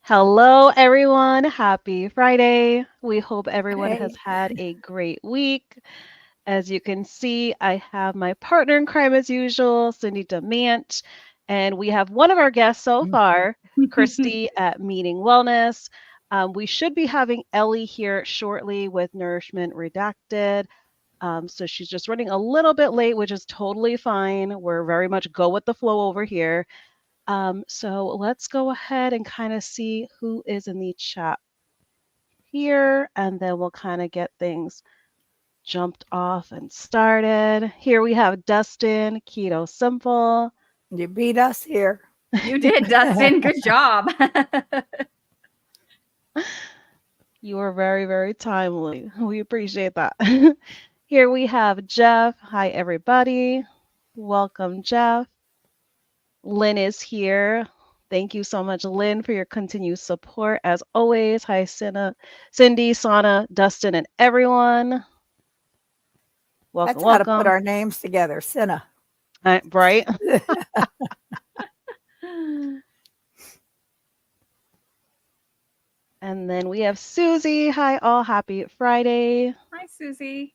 Hello, everyone. Happy Friday. We hope everyone has Hey, had a great week. As you can see, I have my partner in crime as usual, Cindy DeMant, and we have one of our guests so far, Christy at Meeting Wellness. We should be having Ellie here shortly with Nourishment Redacted. So she's just running a little bit late, which is totally fine. We're very much go with the flow over here. So let's go ahead and kind of see who is in the chat here, and then we'll kind of get things jumped off and started. Here we have Dustin, Keto Simple. you beat us here. You did, Dustin. Good job. You are very, very timely. We appreciate that. Here we have Jeff. Hi, everybody. Welcome, Jeff. Lynn is here. Thank you so much, Lynn, for your continued support. As always, hi, Cindy, Sana, Dustin, and everyone. Welcome, That's how to put welcome. our names together. Cinna. Right? And then we have Susie. Hi, all. Happy Friday. Hi, Susie.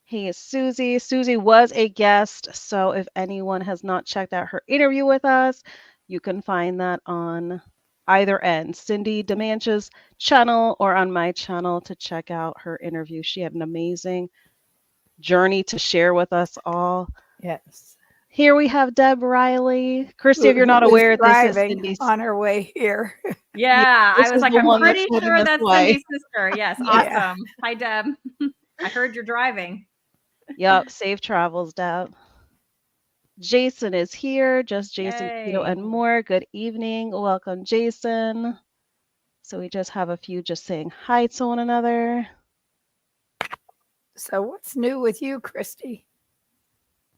Hey, Susie. Susie was a guest. So if anyone has not checked out her interview with us, you can find that on either end, Cindy DeManch's channel or on my channel to check out her interview. She had an amazing journey to share with us all. Yes. Here we have Deb Riley. Christy, if you're Who not was aware, this is driving Cindy's. on her way here. Yeah, Yeah, this I was is like, the I'm one that's pretty holding sure us that's away. Cindy's sister. Yes, Yeah. awesome. Hi, Deb. I heard you're driving. Yep. Safe travels, Deb. Jason is here. Just Jason, Keto, Yay. and more. Good evening. Welcome, Jason. So we just have a few just saying hi to one another. So, what's new with you, Christy?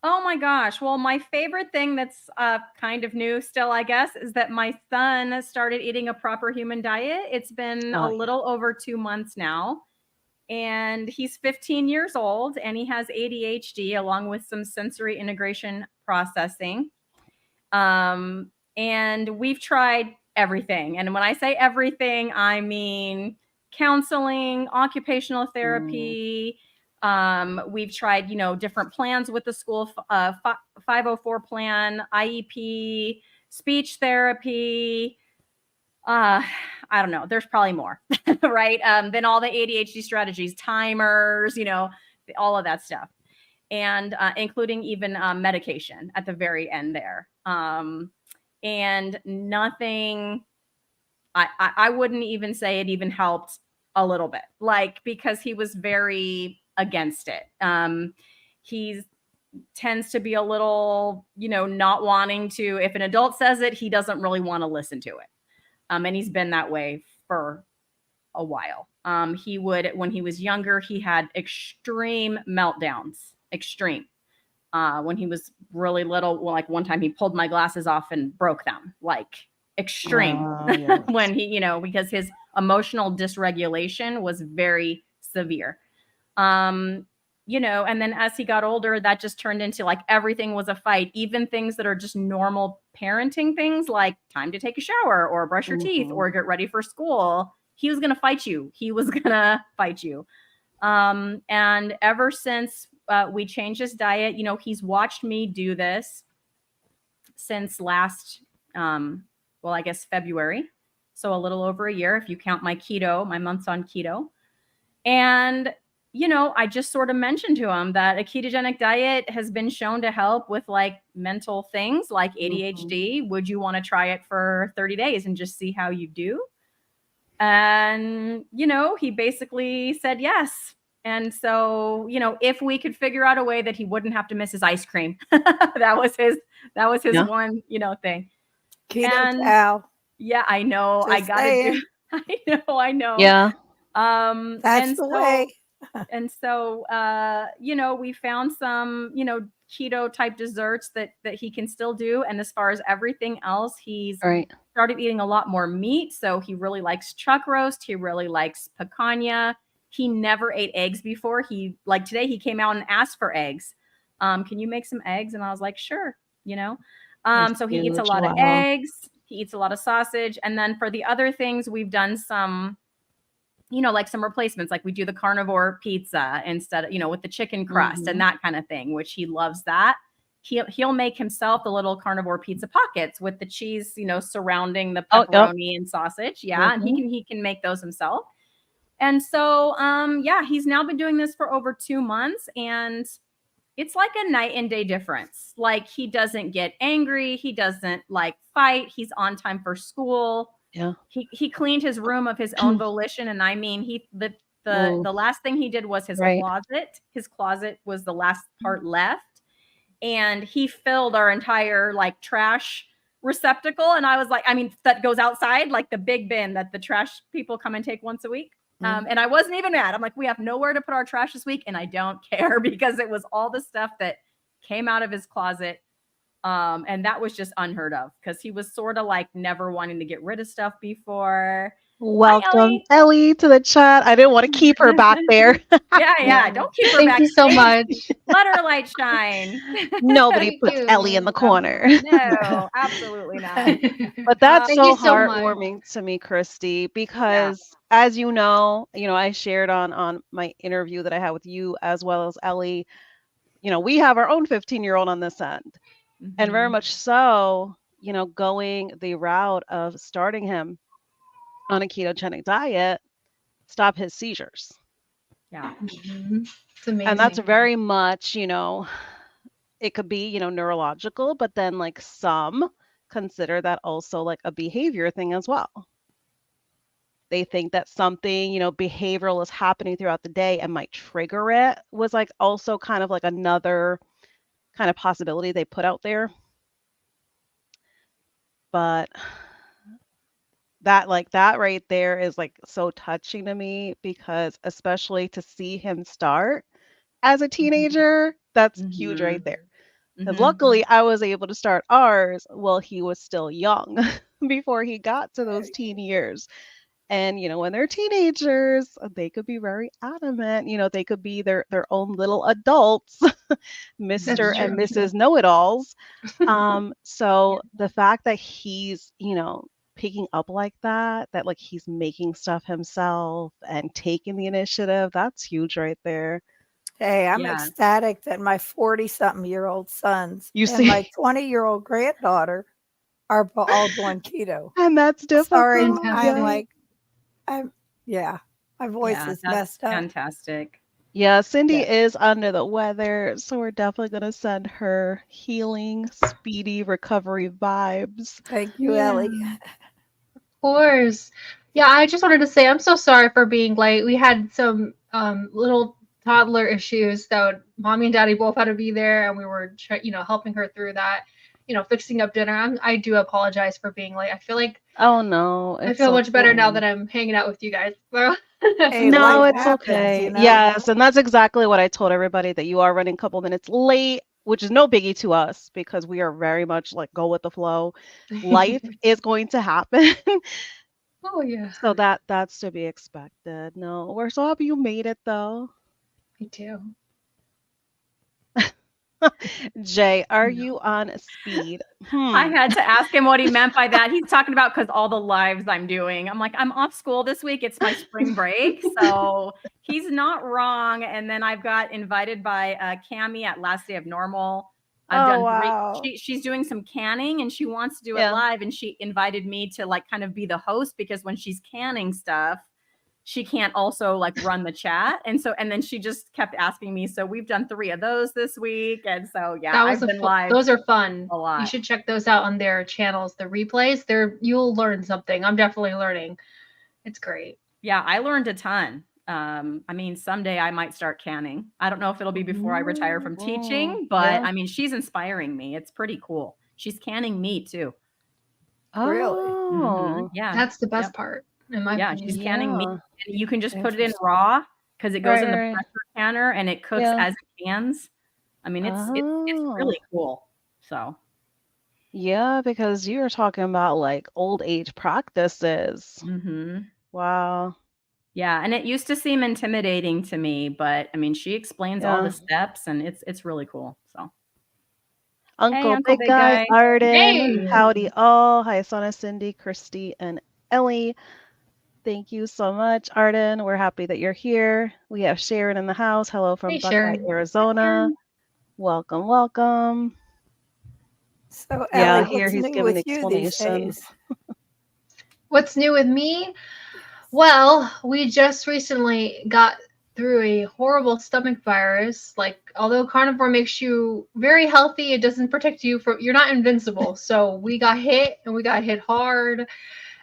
Oh my gosh. Well, my favorite thing that's kind of new still, I guess, is that my son started eating a proper human diet. It's been a Oh, yeah. little over 2 months now. And he's 15 years old and he has ADHD along with some sensory integration processing. And we've tried everything. And when I say everything, I mean counseling, occupational Mm, therapy. We've tried, different plans with the school, 504 plan, IEP, speech therapy. Uh, I don't know. There's probably more, right? Then all the ADHD strategies, timers, all of that stuff, and including even medication at the very end there. And nothing. I wouldn't even say it even helped a little bit, like because he was very against it. He's tends to be a little, not wanting to. If an adult says it, he doesn't really want to listen to it. And he's been that way for a while. He would, when he was younger, he had extreme meltdowns, extreme. When he was really little, well, like one time he pulled my glasses off and broke them, like extreme. yes. When he, because his emotional dysregulation was very severe. Um, and then as he got older, that just turned into like everything was a fight, even things that are just normal parenting things like time to take a shower or brush your teeth Hmm. or get ready for school. He was going to fight you. He was going to fight you. And ever since we changed his diet, he's watched me do this since last, well, I guess February. So a little over a year, if you count my months on keto. And, I just sort of mentioned to him that a ketogenic diet has been shown to help with like mental things like ADHD. Would you want to try it for 30 days and just see how you do? And, he basically said yes. And so, if we could figure out a way that he wouldn't have to miss his ice cream, that was his Yeah. one, thing. Keto And cow. yeah, I know I Just got to do, saying. I know. Yeah. That's And the so way. we found some, keto type desserts that he can still do. And as far as everything else, he's Right. started eating a lot more meat. So he really likes chuck roast. He really likes picanha. He never ate eggs before. He like today he came out and asked for eggs. Can you make some eggs? And I was like, sure, you know. He's So he being eats the a lot of chihuahua. eggs. He eats a lot of sausage. And then for the other things, we've done some, like some replacements. Like we do the carnivore pizza instead of, with the chicken crust and that kind of thing, which he loves that. He'll make himself the little carnivore pizza pockets with the cheese, surrounding the pepperoni and sausage. Yeah. And he can make those himself. And so, he's now been doing this for over 2 months, and it's like a night and day difference. Like he doesn't get angry. He doesn't like fight. He's on time for school. Yeah. He cleaned his room of his own volition. And I mean, the last thing he did was his closet. His closet was the last part left. And he filled our entire like trash receptacle. And I was like, that goes outside, like the big bin that the trash people come and take once a week. And I wasn't even mad. I'm like, we have nowhere to put our trash this week. And I don't care because it was all the stuff that came out of his closet. And that was just unheard of because he was sort of like never wanting to get rid of stuff before. Welcome, Ellie, to the chat. I didn't want to keep her back there. Yeah. Don't keep her back. Thank you so much. Let her light shine. Nobody puts Ellie in the corner. No, absolutely not. But that's Thank so you so much. heartwarming to me, Christy, because as you know, I shared on my interview that I had with you as well as Ellie, we have our own 15-year-old on this end. And very much so, going the route of starting him on a ketogenic diet, stop his seizures. Yeah. It's amazing. And that's very much, it could be, neurological, but then like some consider that also like a behavior thing as well. They think that something, behavioral is happening throughout the day and might trigger it was like also kind of like another kind of possibility they put out there. But that right there is like so touching to me because especially to see him start as a teenager, that's huge right there. And luckily I was able to start ours while he was still young before he got to those teen years. And, when they're teenagers, they could be very adamant. They could be their own little adults, Mr. and Mrs. Know-it-alls. So the fact that he's, picking up like that like he's making stuff himself and taking the initiative, that's huge right there. Hey, I'm ecstatic that my 40-something-year-old sons and my 20-year-old granddaughter are all doing keto. And that's difficult. Sorry, I'm like, my voice is messed up. Fantastic. Yeah, Cindy is under the weather, so we're definitely going to send her healing, speedy recovery vibes. Thank you, Ellie. Of course. Yeah, I just wanted to say I'm so sorry for being late. We had some little toddler issues that mommy and daddy both had to be there, and we were helping her through that, fixing up dinner. I do apologize for being late. I feel like I feel much better now that I'm hanging out with you guys. Hey, no, life it's happens, okay. Yes, and that's exactly what I told everybody, that you are running a couple minutes late, which is no biggie to us because we are very much like go with the flow. Life is going to happen. Oh yeah. So that's to be expected. No, we're so happy you made it though. Me too. Jay, are you on speed? I had to ask him what he meant by that. He's talking about because all the lives I'm doing. I'm like, I'm off school this week. It's my spring break. So he's not wrong. And then I've got invited by Cammie at Last Day of Normal. She's doing some canning and she wants to do it live. And she invited me to like kind of be the host because when she's canning stuff, she can't also like run the chat. And then she just kept asking me. So we've done 3 of those this week. And so, I've been live. Those are fun. A lot. You should check those out on their channels, the replays. You'll learn something. I'm definitely learning. It's great. Yeah, I learned a ton. Someday I might start canning. I don't know if it'll be before I retire from teaching, but she's inspiring me. It's pretty cool. She's canning meat too. Really? Mm-hmm. Yeah. That's the best part. She's canning meat. And you can just put it in raw because it goes in the pressure canner and it cooks as it cans. It's really cool. So yeah, because you're talking about like old age practices. Wow. Yeah, and it used to seem intimidating to me, but she explains all the steps and it's really cool. So Hey, Uncle Uncle Big Big Guy, Guy. Arden. Hey. Howdy all. Hi, Sana, Cindy, Christy, and Ellie. Thank you so much, Arden. We're happy that you're here. We have Sharon in the house. Hello from Hey, Buckeye, Sharon. Arizona. Welcome, welcome. So, Yeah, Ellie, here what's he's new giving with you these explanations. days? What's new with me? Well, we just recently got through a horrible stomach virus. Like, although carnivore makes you very healthy, it doesn't protect you from, you're not invincible. So we got hit and we got hit hard.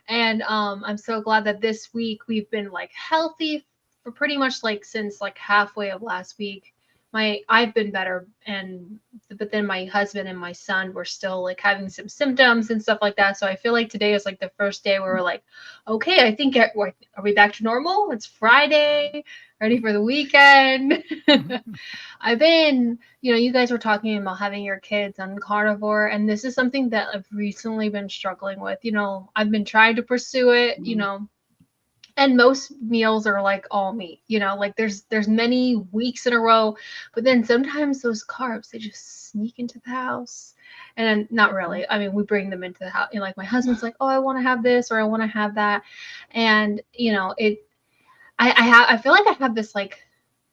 And I'm so glad that this week we've been like healthy for pretty much like since like halfway of last week. I've been better, and but then my husband and my son were still like having some symptoms and stuff like that. So I feel like today is like the first day where we're like, okay, I think are we back to normal? It's Friday, ready for the weekend. I've been, you guys were talking about having your kids on carnivore, and this is something that I've recently been struggling with. I've been trying to pursue it, and most meals are like all meat, like there's many weeks in a row, but then sometimes those carbs, they just sneak into the house. And then not really. I mean, we bring them into the house. Like my husband's like, oh, I want to have this or I want to have that. And I feel like I have this like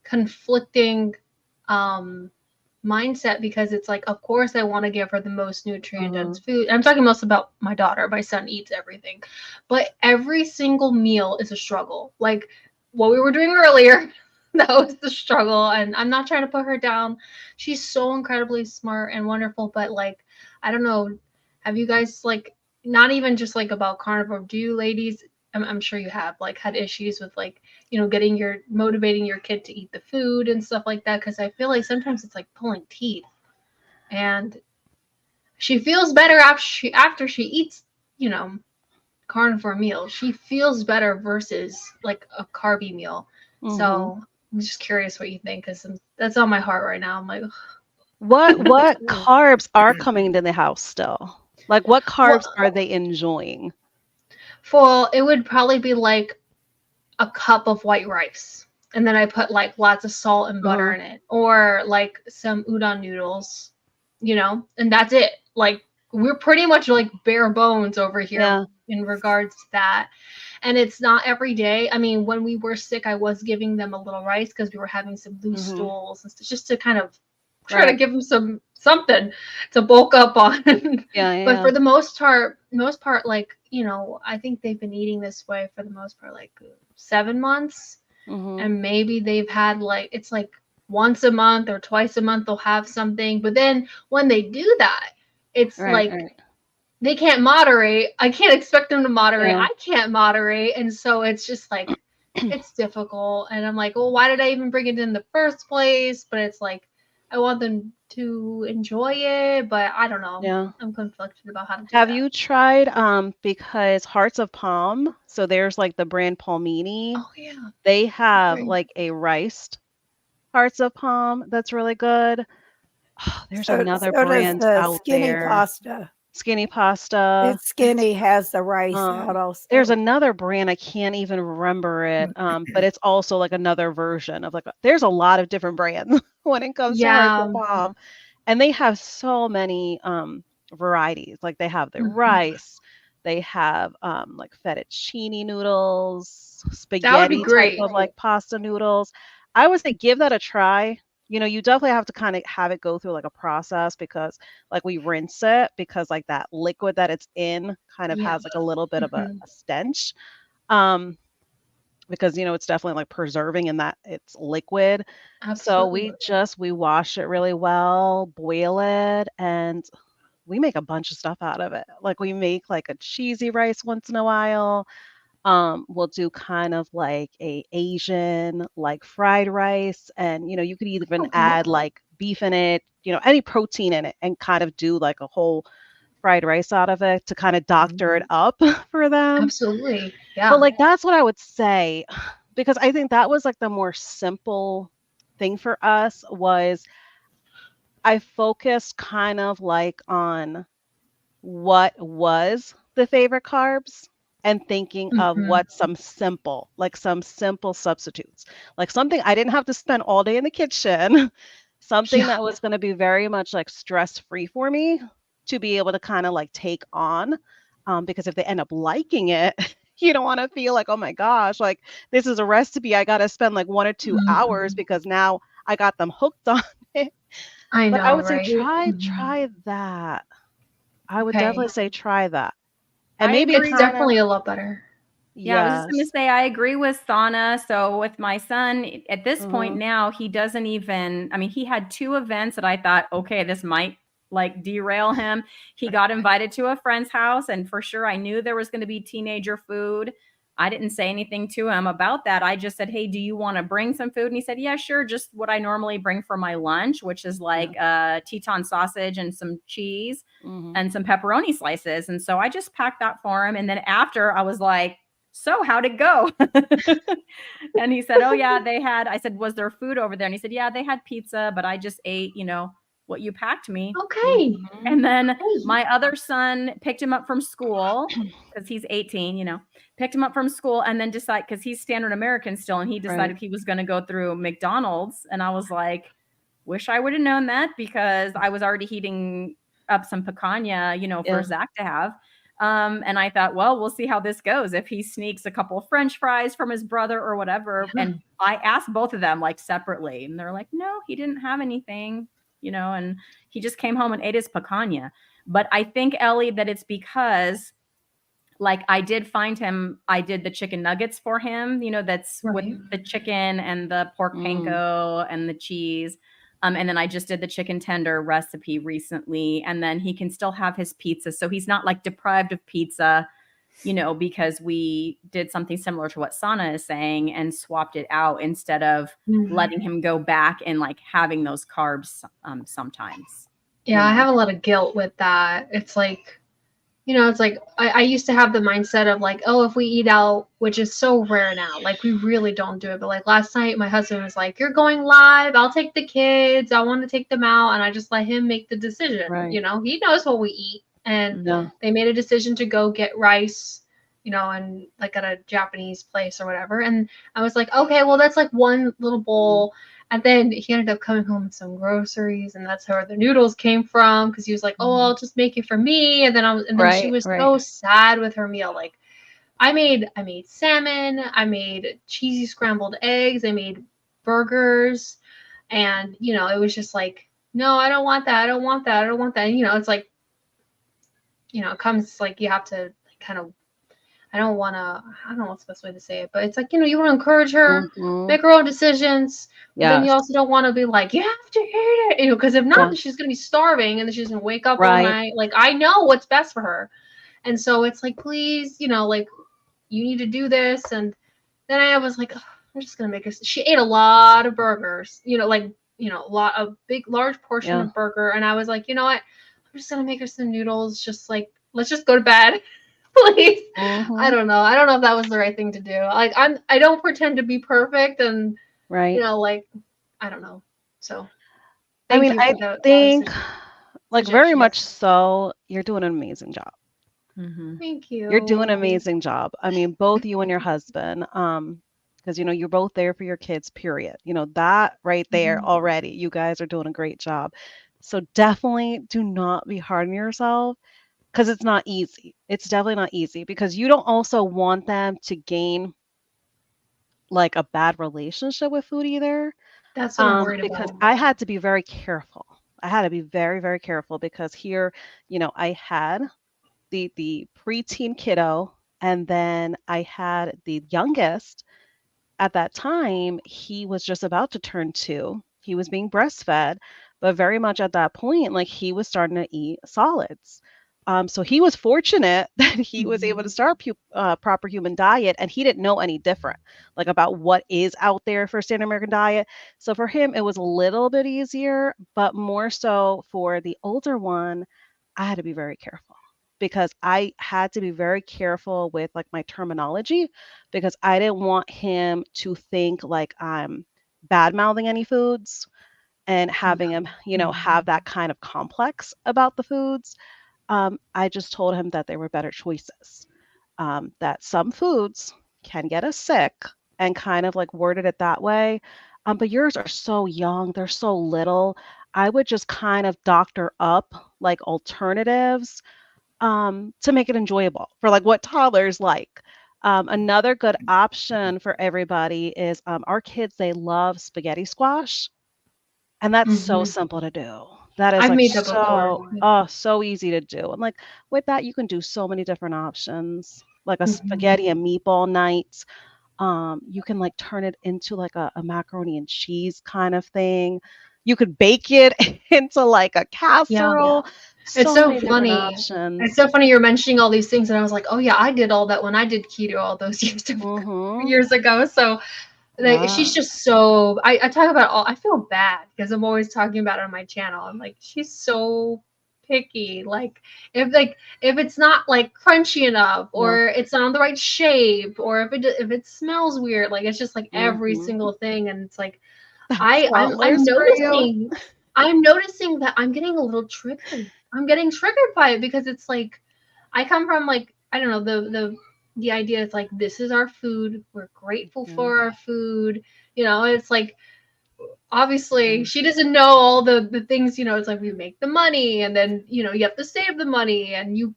conflicting mindset, because it's like, of course I want to give her the most nutrient dense food. I'm talking most about my daughter. My son eats everything, but every single meal is a struggle. Like what we were doing earlier, that was the struggle. And I'm not trying to put her down. She's so incredibly smart and wonderful, but like, I don't know, have you guys like, not even just like about carnivore, do you ladies, I'm sure you have like had issues with like, motivating your kid to eat the food and stuff like that, because I feel like sometimes it's like pulling teeth. And she feels better after she eats, carnivore meal. She feels better versus like a carby meal. So I'm just curious what you think, because that's on my heart right now. I'm like, What carbs are coming into the house still? Like what carbs well, are they enjoying? it would probably be like a cup of white rice, and then I put like lots of salt and butter in it, or like some udon noodles, and that's it. Like we're pretty much like bare bones over here in regards to that. And it's not every day. I mean, when we were sick, I was giving them a little rice because we were having some loose stools and stuff, just to kind of try to give them something to bulk up on. But for the most part, like, I think they've been eating this way for the most part like 7 months. And maybe they've had like, it's like once a month or twice a month they'll have something. But then when they do that, it's like they can't moderate. I can't expect them to moderate. I can't moderate. And so it's just like, it's difficult. And I'm like, well, why did I even bring it in the first place? But it's like, I want them to enjoy it, but I don't know. Yeah. I'm conflicted about how to do Have that. you tried because Hearts of Palm, so there's like the brand Palmini. Oh yeah. They have Great. like a riced Hearts of Palm that's really good. Oh, there's another So does brand the out skinny there. pasta. Skinny Pasta. It's skinny, has the rice out also. There's another brand, I can't even remember it, but it's also like another version of like there's a lot of different brands when it comes to Hearts of Palm, and they have so many varieties. Like they have the rice, they have like fettuccine noodles, That would be spaghetti type great. of like pasta noodles. I would say give that a try. You definitely have to kind of have it go through like a process, because like we rinse it, because like that liquid that it's in kind of Yeah. has like a little bit of a stench. Um, because it's definitely like preserving in that it's liquid. So Absolutely. we wash it really well, boil it, and we make a bunch of stuff out of it. Like we make like a cheesy rice once in a while. We'll do kind of like a Asian like fried rice, and you could even add like beef in it, any protein in it, and kind of do like a whole fried rice out of it to kind of doctor it up for them. Absolutely. Yeah. But like that's what I would say, because I think that was like the more simple thing for us. Was I focused kind of like on what was the favorite carbs, and thinking of what some simple substitutes, like something I didn't have to spend all day in the kitchen something Yeah. that was going to be very much like stress free for me to be able to kind of like take on. Because if they end up liking it, you don't want to feel like, oh my gosh, like this is a recipe. I got to spend like 1 or 2 hours Mhm. because now I got them hooked on it. I But I know, would say right? try that. I would Okay. definitely say try that. And I maybe It's agree. kind of definitely a lot better. Yeah, I was just going to yes. say I agree with Sana. So with my son at this point Mhm. now, he doesn't even, I mean, he had 2 events that I thought, okay, this might like derail him. He got invited to a friend's house, and for sure I knew there was going to be teenager food. I didn't say anything to him about that. I just said, "Hey, do you want to bring some food?" And he said, "Yeah, sure, just what I normally bring for my lunch, which is like Teton sausage and some cheese Mhm. and some pepperoni slices." And so I just packed that for him, and then after I was like, "So, how'd it go?" And he said, "Oh yeah, they had." I said, "Was there food over there?" And he said, "Yeah, they had pizza, but I just ate, what you packed me." Okay. Mhm. And then Hey. my other son picked him up from school because he's 18, picked him up from school and then decided, because he's standard American still, and he Right. decided he was going to go through McDonald's. And I was like, wish I would have known that, because I was already heating up some picanha, for Yeah. Zach to have. And I thought, well, we'll see how this goes. If he sneaks a couple of French fries from his brother or whatever. Yeah. And I asked both of them like separately, and they're like, no, he didn't have anything, and he just came home and ate his picanha. But I think, Ellie, that it's because like I did the chicken nuggets for him, that's with Right. the chicken and the pork Mm. panko and the cheese. And then I just did the chicken tender recipe recently, and then he can still have his pizza. So he's not like deprived of pizza, because we did something similar to what Sana is saying and swapped it out instead of Mhm. letting him go back and like having those carbs sometimes, Yeah, I have a lot of guilt with that. It's like, it's like I used to have the mindset of like, oh, if we eat out, which is so rare now, like we really don't do it. But like last night, my husband was like, "You're going live. I'll take the kids. I want to take them out," and I just let him make the decision. Right. He knows what we eat, and No. they made a decision to go get rice, and like at a Japanese place or whatever. And I was like, okay, well that's like one little Mm. bowl. And then he ended up coming home with some groceries, and that's where the noodles came from. Because he was like, "Oh, I'll just make it for me." And then she Right. was Right. so sad with her meal. Like, I made salmon, I made cheesy scrambled eggs, I made burgers, and it was just like, no, I don't want that. I don't want that. I don't want that. And, it's like, it comes like you have to kind of I don't know what's the best way to say it, but it's like, you want to encourage her, Mhm. make her own decisions, but then you Yes. also don't want to be like, you have to eat it, because if not, Yeah. then she's going to be starving and then she's going to wake up all Right. night. Like, I know what's best for her. And so it's like, please, like, you need to do this. And then I was like, "Ugh, I'm just going to make her. She ate a lot of burgers, a large portion Yeah. of burger. And I was like, you know what? I'm just going to make her some noodles, just like, let's just go to bed. Please. I Mhm. don't know. I don't know if that was the right thing to do. Like I don't pretend to be perfect, and Right. like I don't know. So I thank mean, you I for the think like very suggestions. much so you're doing an amazing job. Mm-hmm. Thank You're doing an you. amazing job. I mean, both you and your husband, because you're both there for your kids, period. That right there Mhm. already, you guys are doing a great job. So definitely do not be hard on yourself because it's not easy. It's definitely not easy because you don't also want them to gain like a bad relationship with food either. That's what I'm worried Because about. I had to be very careful. I had to be very, very careful because here, I had the preteen kiddo, and then I had the youngest. At that time, he was just about to turn 2. He was being breastfed, but very much at that point, like he was starting to eat solids. So he was fortunate that he was able to Mhm. start proper human diet, and he didn't know any different, like about what is out there for standard American diet. So for him, it was a little bit easier, but more so for the older one, I had to be very careful because I had to be very careful with like my terminology because I didn't want him to think like I'm bad mouthing any foods and having him, have that kind of complex about the foods. I just told him that there were better choices, that some foods can get us sick and kind of like worded it that way. But yours are so young, they're so little. I would just kind of doctor up like alternatives to make it enjoyable for like what toddlers like. Another good option for everybody is our kids, they love spaghetti squash, and that's so Hmm. simple to do. That is I've like made that before. so, so easy to do. And like with that, you can do so many different options, like a Hmm. spaghetti and meatball night. You can like turn it into like a macaroni and cheese kind of thing. You could bake it into like a Yeah. casserole. It's So so many different funny. It's options. so funny you're mentioning all these things, and I was like, oh yeah, I did all that when I did keto all those Mm-hmm. years ago. So like, she's Yeah. just so I talk about all. I feel bad because I'm always talking about it on my channel. I'm like, she's so picky. Like if it's not like crunchy enough, Yeah. or it's not the right shape, or if it smells weird, like it's just like every Mm-hmm. single thing, and it's like That's I'm toddlers for you. noticing that I'm getting a little triggered. I'm getting triggered by it because it's like I come from like I don't know the idea is like this is our food. We're grateful Yeah. for our food. It's like obviously Yeah. she doesn't know all the things, it's like we make the money and then you have to save the money and you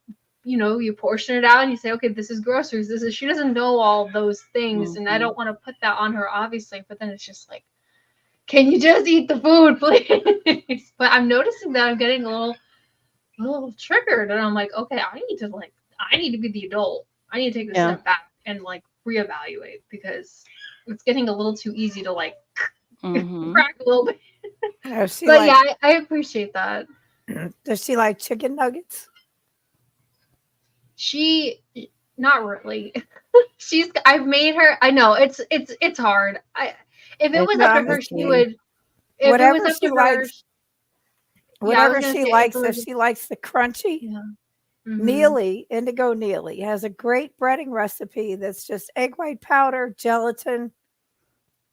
portion it out and you say, okay, this is groceries. This is she doesn't know all those things and I Mm-hmm. don't want to put that on her obviously, but then it's just like can you just eat the food, please? But I'm noticing that I'm getting a little triggered, and I'm like, okay, I need to be the adult. I need to take a Yeah. step back and like reevaluate because it's getting a little too easy to like Mm-hmm. crack a little bit. Does she But like yeah, I appreciate that. does she like chicken nuggets? She not really. I've made her. I know it's hard. If it It's was No, up to I'm her, just she tricky. kidding. would. If it was Whatever up she to her, likes, yeah, I was whatever gonna she say it's a likes, if little. she likes the crunchy, Yeah. Mm-hmm. Neely, Indigo Neely, has a great breading recipe that's just egg white powder, gelatin,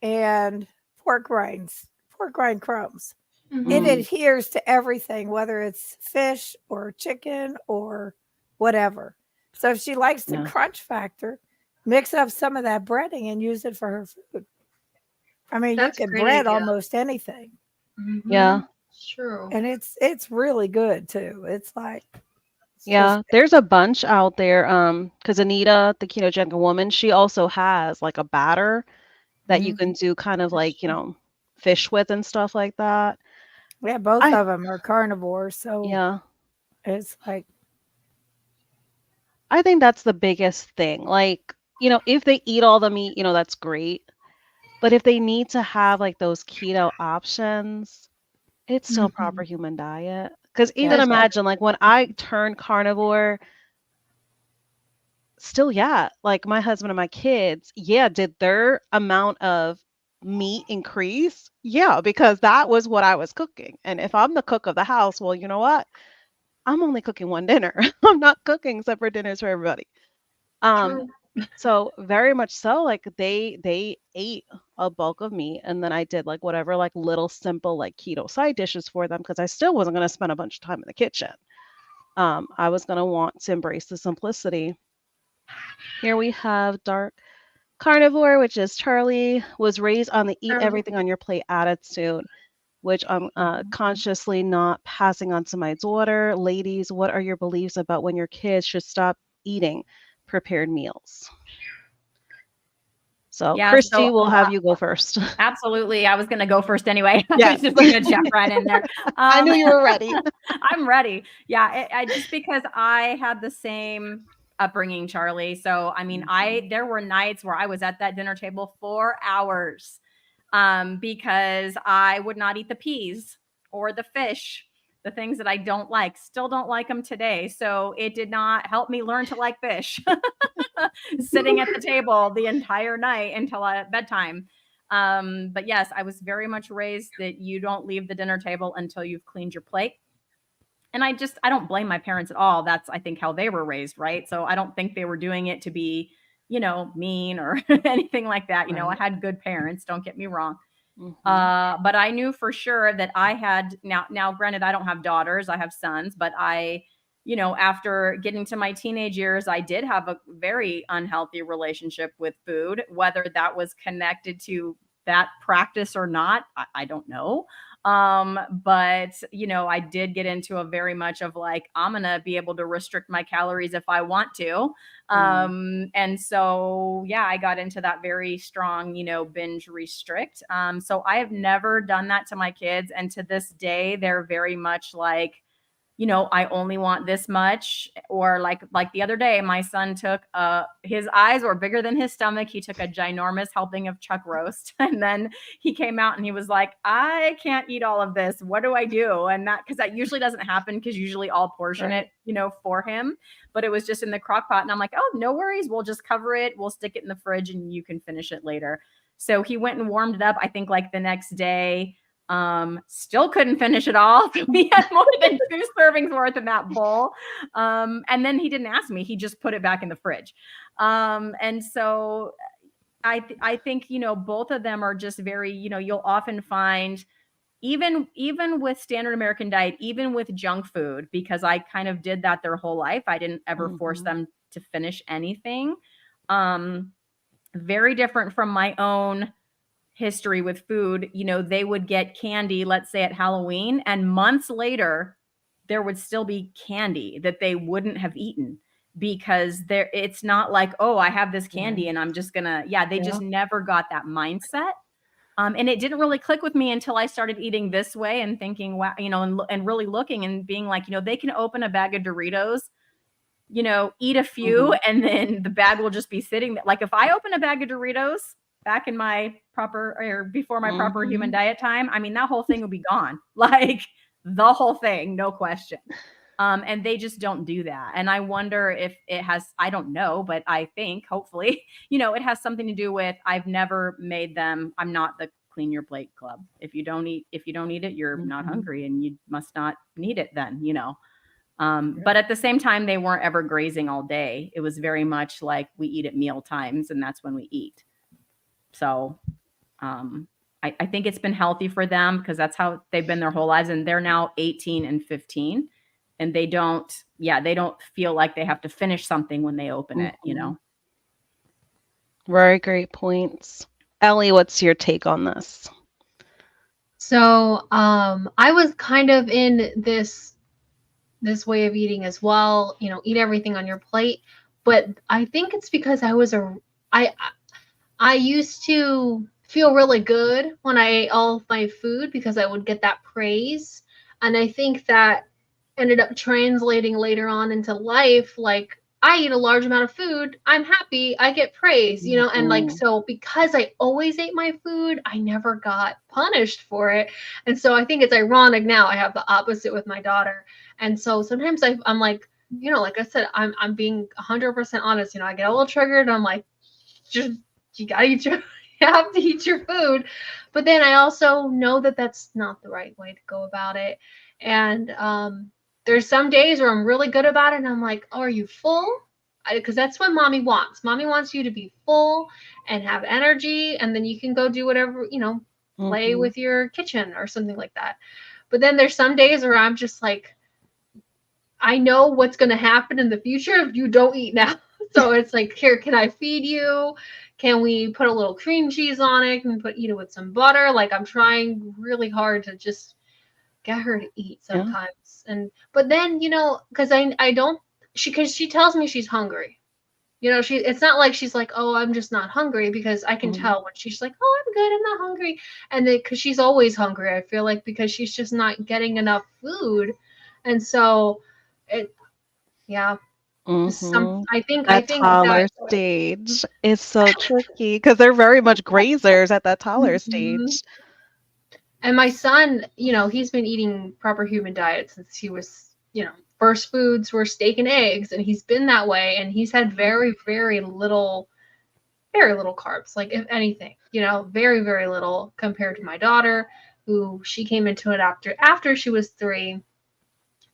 and pork rind crumbs. It Mm-hmm. Mm. adheres to everything, whether it's fish or chicken or whatever. So if she likes the Yeah. crunch factor, mix up some of that breading and use it for her food. I mean, you That's a can great bread idea. almost anything, Mm-hmm. Yeah. It's true. and it's really good too. It's like it's just Yeah. There's a bunch out there. Because Anita, the ketogenic woman, she also has like a batter that you mhm. can do kind of That's like, true. fish with and stuff like that. Yeah, both I of them are carnivores, so yeah. it's like I think that's the biggest thing. Like, if they eat all the meat, that's great. But if they need to have like those keto options, it's still Mm-hmm. proper human diet. Because even yeah. That's true. imagine, like when I turned carnivore, still, yeah, like my husband and my kids, yeah, did their amount of meat increase? Yeah, because that was what I was cooking. And if I'm the cook of the house, well, you know what? I'm only cooking one dinner. I'm not cooking separate dinners for everybody. Um, True. so very much so, like they ate a bulk of meat, and then I did like whatever like little simple like keto side dishes for them because I still wasn't gonna spend a bunch of time in the kitchen. I was gonna want to embrace the simplicity. Here we have dark carnivore, which is Charlie was raised on the eat Um, everything on your plate attitude, which I'm consciously not passing on to my daughter. Ladies, what are your beliefs about when your kids should stop eating prepared meals? So, Yeah, so Christy, we'll have you go first. absolutely. I was going to go first anyway. I was Yes. just going to jump right in there. I Um, knew you were ready. I'm ready. Yeah, I just because I had the same upbringing, Charlie. So I mean, Mhm. there were nights where I was at that dinner table for hours, because I would not eat the peas or the fish, the things that I don't like. Still don't like them today. So it did not help me learn to like fish. Sitting at the table the entire night until bedtime. But yes, I was very much raised that you don't leave the dinner table until you've cleaned your plate. And I don't blame my parents at all. That's, I think, how they were raised, right? So I don't think they were doing it to be, mean or anything like that. I Right. had good parents, don't get me wrong. Mhm. But I knew for sure that I had now granted I don't have daughters, I have sons, but after getting to my teenage years, I did have a very unhealthy relationship with food, whether that was connected to that practice or not, I don't know. But you know, I did get into a very much of like, I'm gonna be able to restrict my calories if I want to. And so yeah, I got into that very strong, you know, binge restrict. So I have never done that to my kids, and to this day they're very much like, you know, I only want this much. Or like the other day, my son took his eyes were bigger than his stomach. He took a ginormous helping of chuck roast, and then he came out and he was like, I can't eat all of this. What do I do? And that, because that usually doesn't happen, because usually I'll portion it, you know, for him. But it was just in the crock pot, and I'm like, oh, no worries. We'll just cover it. We'll stick it in the fridge and you can finish it later. So he went and warmed it up, I think like the next day. Still couldn't finish it all. We had more than 2 servings worth in that bowl. And then he didn't ask me. He just put it back in the fridge. And so I think, you know, both of them are just very, you know, you'll often find even with standard American diet, even with junk food, because I kind of did that their whole life. I didn't ever force them to finish anything. Very different from my own history with food. You know, they would get candy, let's say at Halloween, and months later there would still be candy that they wouldn't have eaten, because it's not like, oh, I have this candy and I'm just gonna, they just never got that mindset. And it didn't really click with me until I started eating this way and thinking, wow, you know, and really looking and being like, you know, they can open a bag of Doritos, you know, eat a few, and then the bag will just be sitting there. Like if I open a bag of Doritos back in my proper, or before my proper human diet time, I mean, that whole thing would be gone. Like the whole thing, no question. And they just don't do that. And I wonder if it has, I don't know, but I think hopefully, you know, it has something to do with, I've never made them, I'm not the clean your plate club. If you don't eat it, you're not hungry, and you must not need it then, you know. But at the same time, they weren't ever grazing all day. It was very much like we eat at meal times, and that's when we eat. So I think it's been healthy for them, because that's how they've been their whole lives. And they're now 18 and 15, and they don't feel like they have to finish something when they open it, you know. Very great points. Ellie, what's your take on this? So I was kind of in this way of eating as well, you know, eat everything on your plate. But I think it's because I used to feel really good when I ate all of my food, because I would get that praise. And I think that ended up translating later on into life. Like, I eat a large amount of food, I'm happy, I get praise, you know. And like, so because I always ate my food, I never got punished for it. And so I think it's ironic now I have the opposite with my daughter. And so sometimes I'm like, you know, like I said, I'm being 100% honest. You know, I get a little triggered, and I'm like, just, you gotta eat you have to eat your food. But then I also know that that's not the right way to go about it. And there's some days where I'm really good about it, and I'm like, oh, are you full? Because that's what mommy wants. Mommy wants you to be full and have energy, and then you can go do whatever, you know, play with your kitchen or something like that. But then there's some days where I'm just like, I know what's going to happen in the future if you don't eat now. So it's like, here, can I feed you? Can we put a little cream cheese on it? Can we eat it with some butter? Like, I'm trying really hard to just get her to eat sometimes. But then, you know, because she tells me she's hungry. You know, it's not like she's like, oh, I'm just not hungry, because I can tell when she's like, oh, I'm good, I'm not hungry. And then, because she's always hungry, I feel like, because she's just not getting enough food. And so I think toddler stage is so tricky, because they're very much grazers at that toddler stage. And my son, you know, he's been eating proper human diet since he was, you know, first foods were steak and eggs, and he's been that way, and he's had very, very little carbs, like, if anything, you know, very, very little, compared to my daughter, who she came into it after she was 3.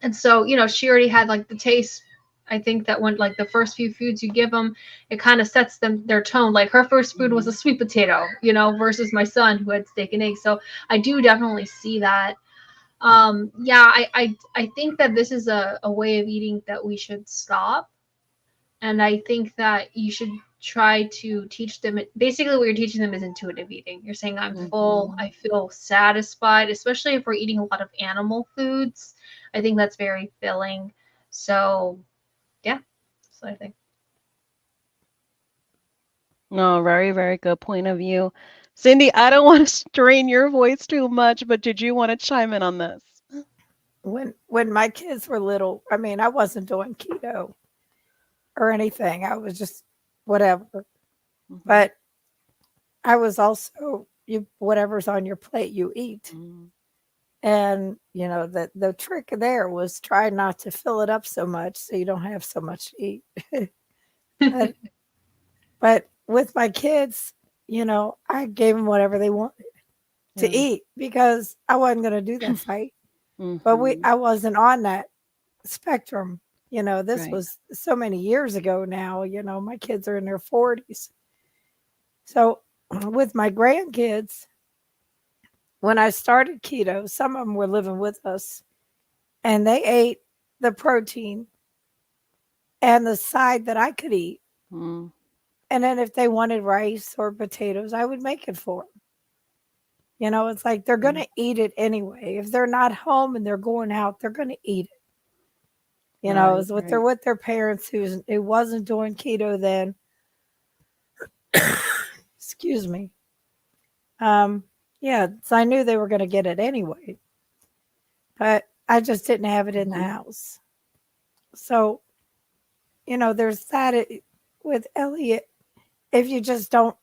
And so, you know, she already had like the taste. I think that when, like, the first few foods you give them, it kind of sets their tone. Like, her first food was a sweet potato, you know, versus my son, who had steak and eggs. So I do definitely see that. I think that this is a way of eating that we should stop. And I think that you should try to teach them, basically what you're teaching them is intuitive eating. You're saying, I'm full, I feel satisfied, especially if we're eating a lot of animal foods. I think that's very filling. So yeah, that's what I think. No, very, very good point of view. Cindy, I don't want to strain your voice too much, but did you want to chime in on this? When my kids were little, I mean, I wasn't doing keto or anything. I was just whatever. Mhm. But I was also you whatever's on your plate you eat. Mm. And the trick there was try not to fill it up so much so you don't have so much to eat. but, but with my kids, I gave them whatever they wanted to Yeah. eat because I wasn't going to do that fight. But Mhm. I wasn't on that spectrum. This Right. was so many years ago now. My kids are in their 40s. So with my grandkids, when I started keto, some of them were living with us and they ate the protein and the side that I could eat. Mm. And then if they wanted rice or potatoes, I would make it for them. It's like they're going to eat it anyway. If they're not home and they're going out, they're going to eat it. Right, It's what they're right. with their parents who wasn't doing keto then. Excuse me. Um, yeah, so I knew they were going to get it anyway, but I just didn't have it in the Mhm. house. So, there's that with Elliot. If you just don't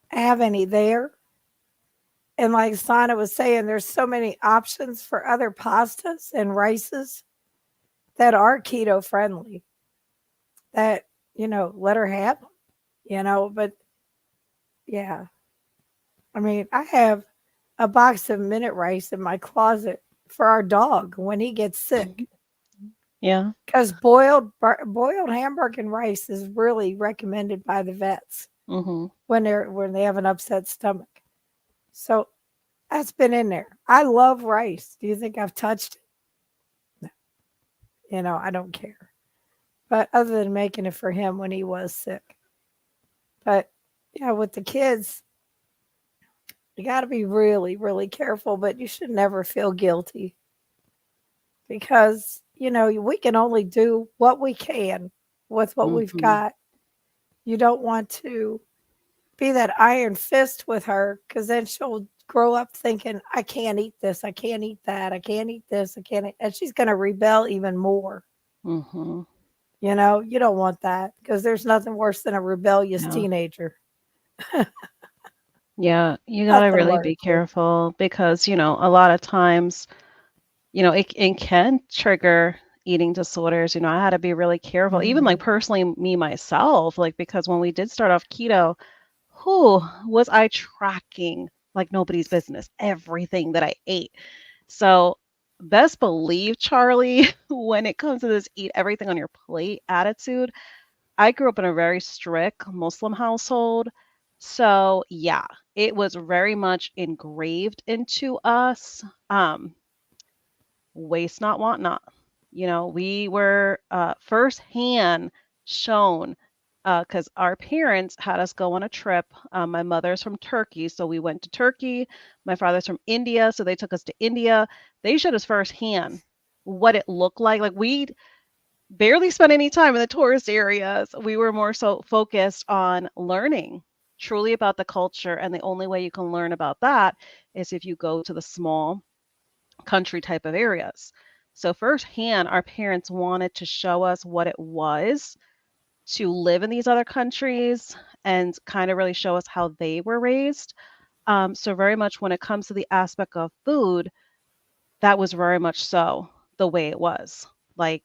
have any there, and like Sana was saying, there's so many options for other pastas and rices that are keto friendly that, let her have them, but yeah. I mean, I have a box of minute rice in my closet for our dog when he gets sick Yeah. because boiled hamburger and rice is really recommended by the vets Mhm. when they have an upset stomach. So that's been in there. I love rice. Do you think I've touched it? No. I don't care. But other than making it for him when he was sick. But yeah, with the kids, you got to be really, really careful, but you should never feel guilty because, we can only do what we can with what we've Mhm. got. You don't want to be that iron fist with her because then she'll grow up thinking, I can't eat this. I can't eat that. I can't eat this. I can't eat. And she's going to rebel even more. Mhm. You don't want that because there's nothing worse than a rebellious Yeah. teenager. Yeah, you gotta Nothing really be worse. careful because, a lot of times, it can trigger eating disorders. I had to be really careful. Even like personally me myself, like because when we did start off keto, who was I tracking like nobody's business, everything that I ate. So best believe, Charlie, when it comes to this eat everything on your plate attitude, I grew up in a very strict Muslim household. So, yeah, it was very much engraved into us. Waste not, want not. We were firsthand shown because our parents had us go on a trip. My mother's from Turkey, so we went to Turkey. My father's from India, so they took us to India. They showed us firsthand what it looked like. Like we barely spent any time in the tourist areas. We were more so focused on learning truly about the culture. And the only way you can learn about that is if you go to the small country type of areas. So, firsthand, our parents wanted to show us what it was to live in these other countries and kind of really show us how they were raised. So, very much when it comes to the aspect of food, that was very much so the way it was. Like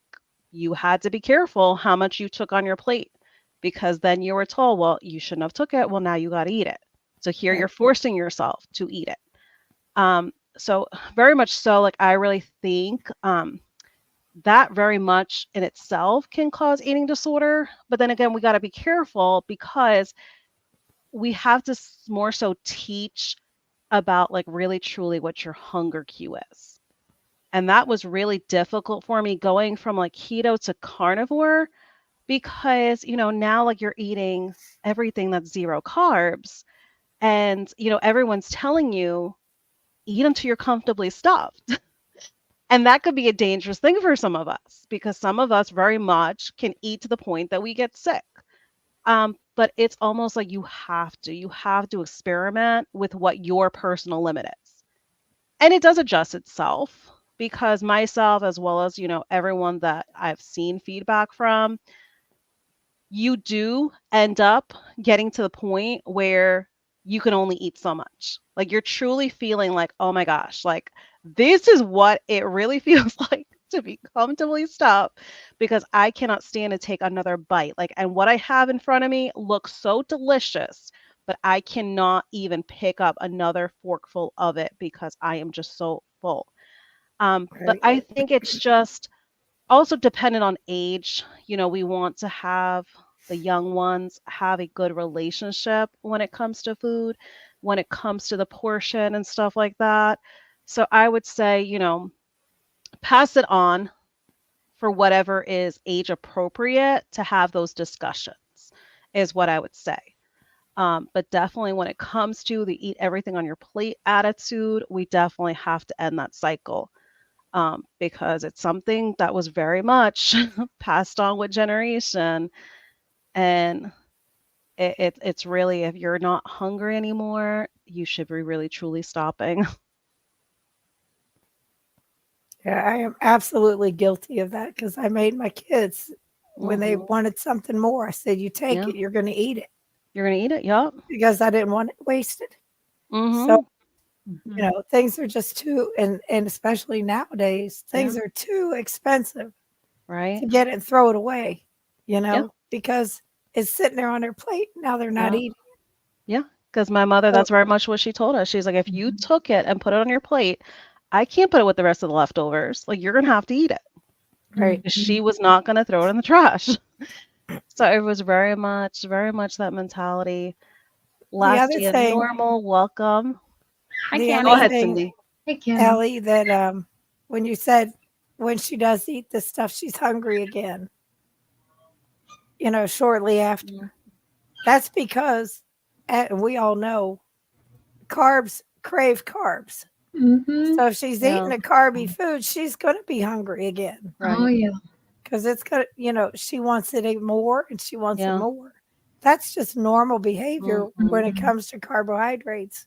you had to be careful how much you took on your plate because then you were told, well, you shouldn't have took it. Well, now you got to eat it. So here Right. you're forcing yourself to eat it. So very much so, like I really think that very much in itself can cause eating disorder. But then again, we got to be careful because we have to more so teach about like really truly what your hunger cue is. And that was really difficult for me going from like keto to carnivore because, now like you're eating everything that's zero carbs and, everyone's telling you eat until you're comfortably stuffed. And that could be a dangerous thing for some of us because some of us very much can eat to the point that we get sick. But it's almost like you have to experiment with what your personal limit is. And it does adjust itself because myself, as well as, everyone that I've seen feedback from, you do end up getting to the point where you can only eat so much. Like you're truly feeling like, oh my gosh, like this is what it really feels like to be comfortably stopped because I cannot stand to take another bite. Like, and what I have in front of me looks so delicious, but I cannot even pick up another forkful of it because I am just so full. But Right. I think it's just also dependent on age. We want to have the young ones have a good relationship when it comes to food, when it comes to the portion and stuff like that. So I would say, pass it on for whatever is age appropriate to have those discussions, is what I would say. But definitely when it comes to the eat everything on your plate attitude, we definitely have to end that cycle because it's something that was very much passed on with generation. And it's really, if you're not hungry anymore, you should be really truly stopping. Yeah, I am absolutely guilty of that because I made my kids when they Hmm. wanted something more. I said, "You take Yeah, it. You're going to eat it," you're gonna eat it. Yup. because I didn't want it wasted. So Hmm. Mhm. things are just too, and especially nowadays, Yeah. things are too expensive Right. to get it and throw it away. Yeah. Because it's sitting there on their plate. Now they're not Yeah. eating. Yeah. Because my mother, So that's very much what she told us. She's like, if you Mhm. took it and put it on your plate, I can't put it with the rest of the leftovers. Like you're gonna have to eat it. right. She was not gonna throw it in the trash. So it was very much that mentality. The other Lasty and thing, normal, welcome. Hi, the Go other ahead, Candy. thing, Cindy. Hey, Kim. Ellie, that when you said when she does eat this stuff, she's hungry again. Shortly after. Mm. That's because, and we all know, carbs crave carbs. Mm-hmm. So if she's eating Yeah, a carby food, she's going to be hungry again Oh, right. yeah. because it's going to, she wants it more and she wants it Yeah. more. That's just normal behavior Hmm. when it Mhm. comes to carbohydrates,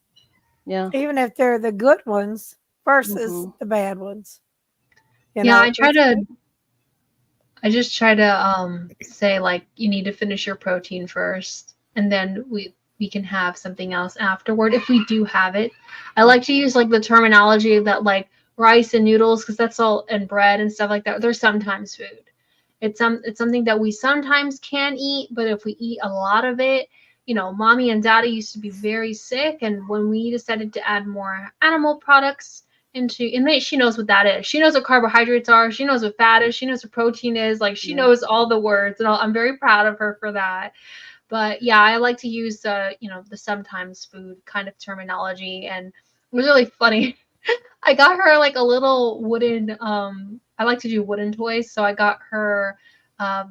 Yeah. even if they're the good ones versus Hmm. the bad ones. Yeah, It's I just try to say like you need to finish your protein first and then we can have something else afterward if we do have it. I like to use like the terminology that like rice and noodles because that's all and bread and stuff like that. They're sometimes food. It's something that we sometimes can eat, but if we eat a lot of it, mommy and daddy used to be very sick, and when we decided to add more animal products she knows what that is. She knows what carbohydrates are. She knows what fat is. She knows what protein is. Like she Yeah. knows all the words, and I'm very proud of her for that. But yeah, I like to use the sometimes food kind of terminology, and it was really funny. I got her like a little wooden I like to do wooden toys, so I got her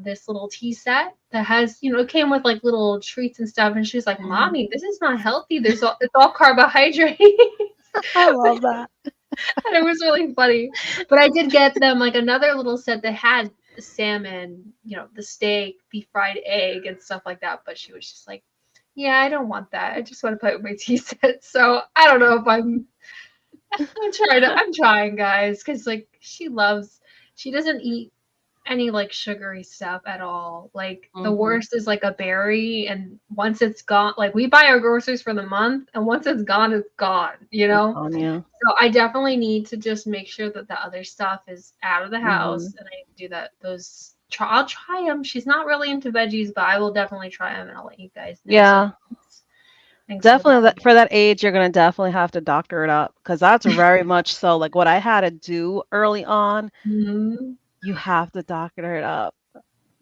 this little tea set that has, it came with like little treats and stuff, and she's like, Hmm. "Mommy, this is not healthy. It's all carbohydrate." I love that. And it was really funny. But I did get them like another little set that had the salmon, the steak, the fried egg, and stuff like that. But she was just like, "Yeah, I don't want that. I just want to play with my tea set." So I don't know if I'm trying, guys, because like she doesn't eat any like sugary stuff at all. Like the Hmm. worst is like a berry, and once it's gone, like we buy our groceries for the month, and once it's gone, it's gone, you It's know? on you. So I definitely need to just make sure that the other stuff is out of the Hmm. house, and I do that. I'll try them. She's not really into veggies, but I will definitely try them, and I'll let you guys know. So Yeah. thanks for Definitely that. for that age, you're gonna definitely have to doctor it up because that's very much so. Like what I had to do early on, Mhm. you have to doctor it up.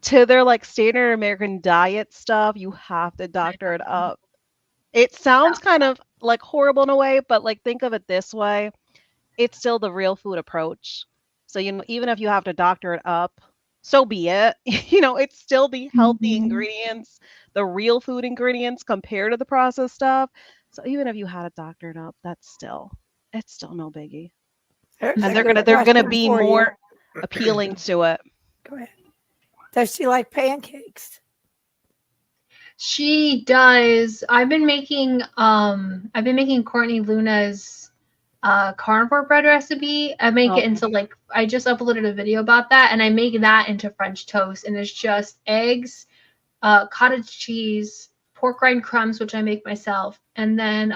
To their like standard American diet stuff, you have to doctor it up. It sounds kind of like horrible in a way, but like think of it this way, it's still the real food approach. So even if you have to doctor it up, so be it. It's still the healthy Mhm. ingredients, the real food ingredients compared to the processed stuff. So even if you had it doctored up, it's still no biggie. There's And a they're good gonna they're gonna question be for you. more appealing to it. Go ahead. Does she like pancakes? She does. I've been making Courtney Luna's carnivore bread recipe. I make it Okay. into like I just uploaded a video about that, and I make that into French toast, and it's just eggs, cottage cheese, pork rind crumbs, which I make myself, and then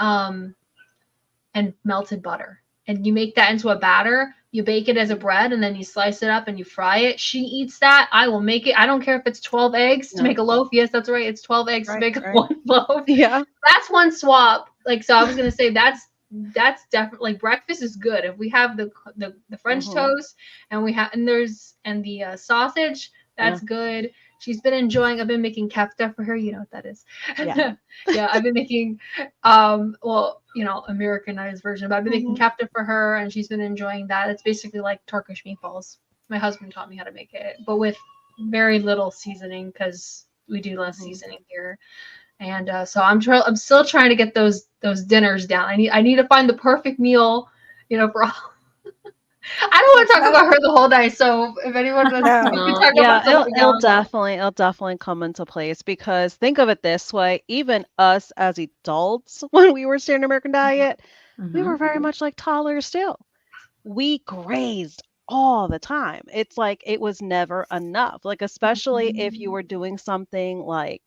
and melted butter. And you make that into a batter. You bake it as a bread, and then you slice it up and you fry it. She eats that. I will make it. I don't care if it's 12 eggs to No. make a loaf. Yes, that's right. It's 12 eggs to Right, make right. one loaf. Yeah. That's one swap. Like, so I was gonna say that's definitely like breakfast is good if we have the French Hmm. toast and we have and the sausage. Yeah. That's good. She's been enjoying. I've been making kefta for her. You know what that is. Yeah. Yeah, I've been making well, Americanized version, but I've been making Hmm. kefta for her, and she's been enjoying that. It's basically like Turkish meatballs. My husband taught me how to make it, but with very little seasoning because we do less Hmm. seasoning here. And so I'm still trying to get those dinners down. I need to find the perfect meal, for all. I don't want to talk about her the whole day. So if anyone wants, we No. can No, talk yeah, about it'll something it'll else. definitely come into place because think of it this way, even us as adults when we were standard American diet, we Mm-hmm. were very much like toddlers still. We grazed all the time. It's like it was never enough. Like especially if you were doing something like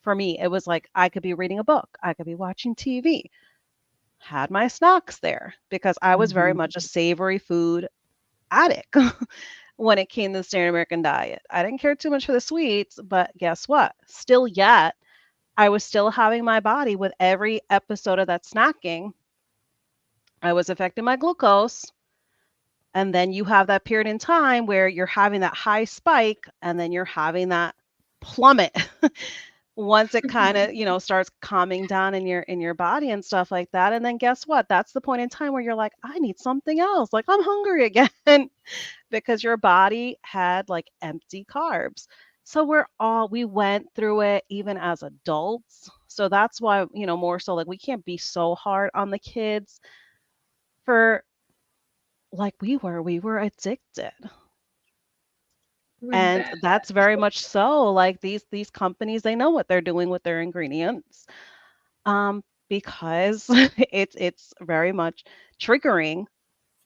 for me, it was like I could be reading a book, I could be watching TV, had my snacks there because I was very Mm-hmm. much a savory food addict when it came to the standard American diet. I didn't care too much for the sweets, but guess what? Still yet, I was still having my body with every episode of that snacking. I was affecting my glucose. And then you have that period in time where you're having that high spike and then you're having that plummet once it kind of starts calming down in your body and stuff like that. And then guess what? That's the point in time where you're like, I need something else, like I'm hungry again. Because your body had like empty carbs. So we went through it even as adults. So that's why, more so like we can't be so hard on the kids for like we were addicted. We're And bad. that's very much so. Like these companies, they know what they're doing with their ingredients. Because it's very much triggering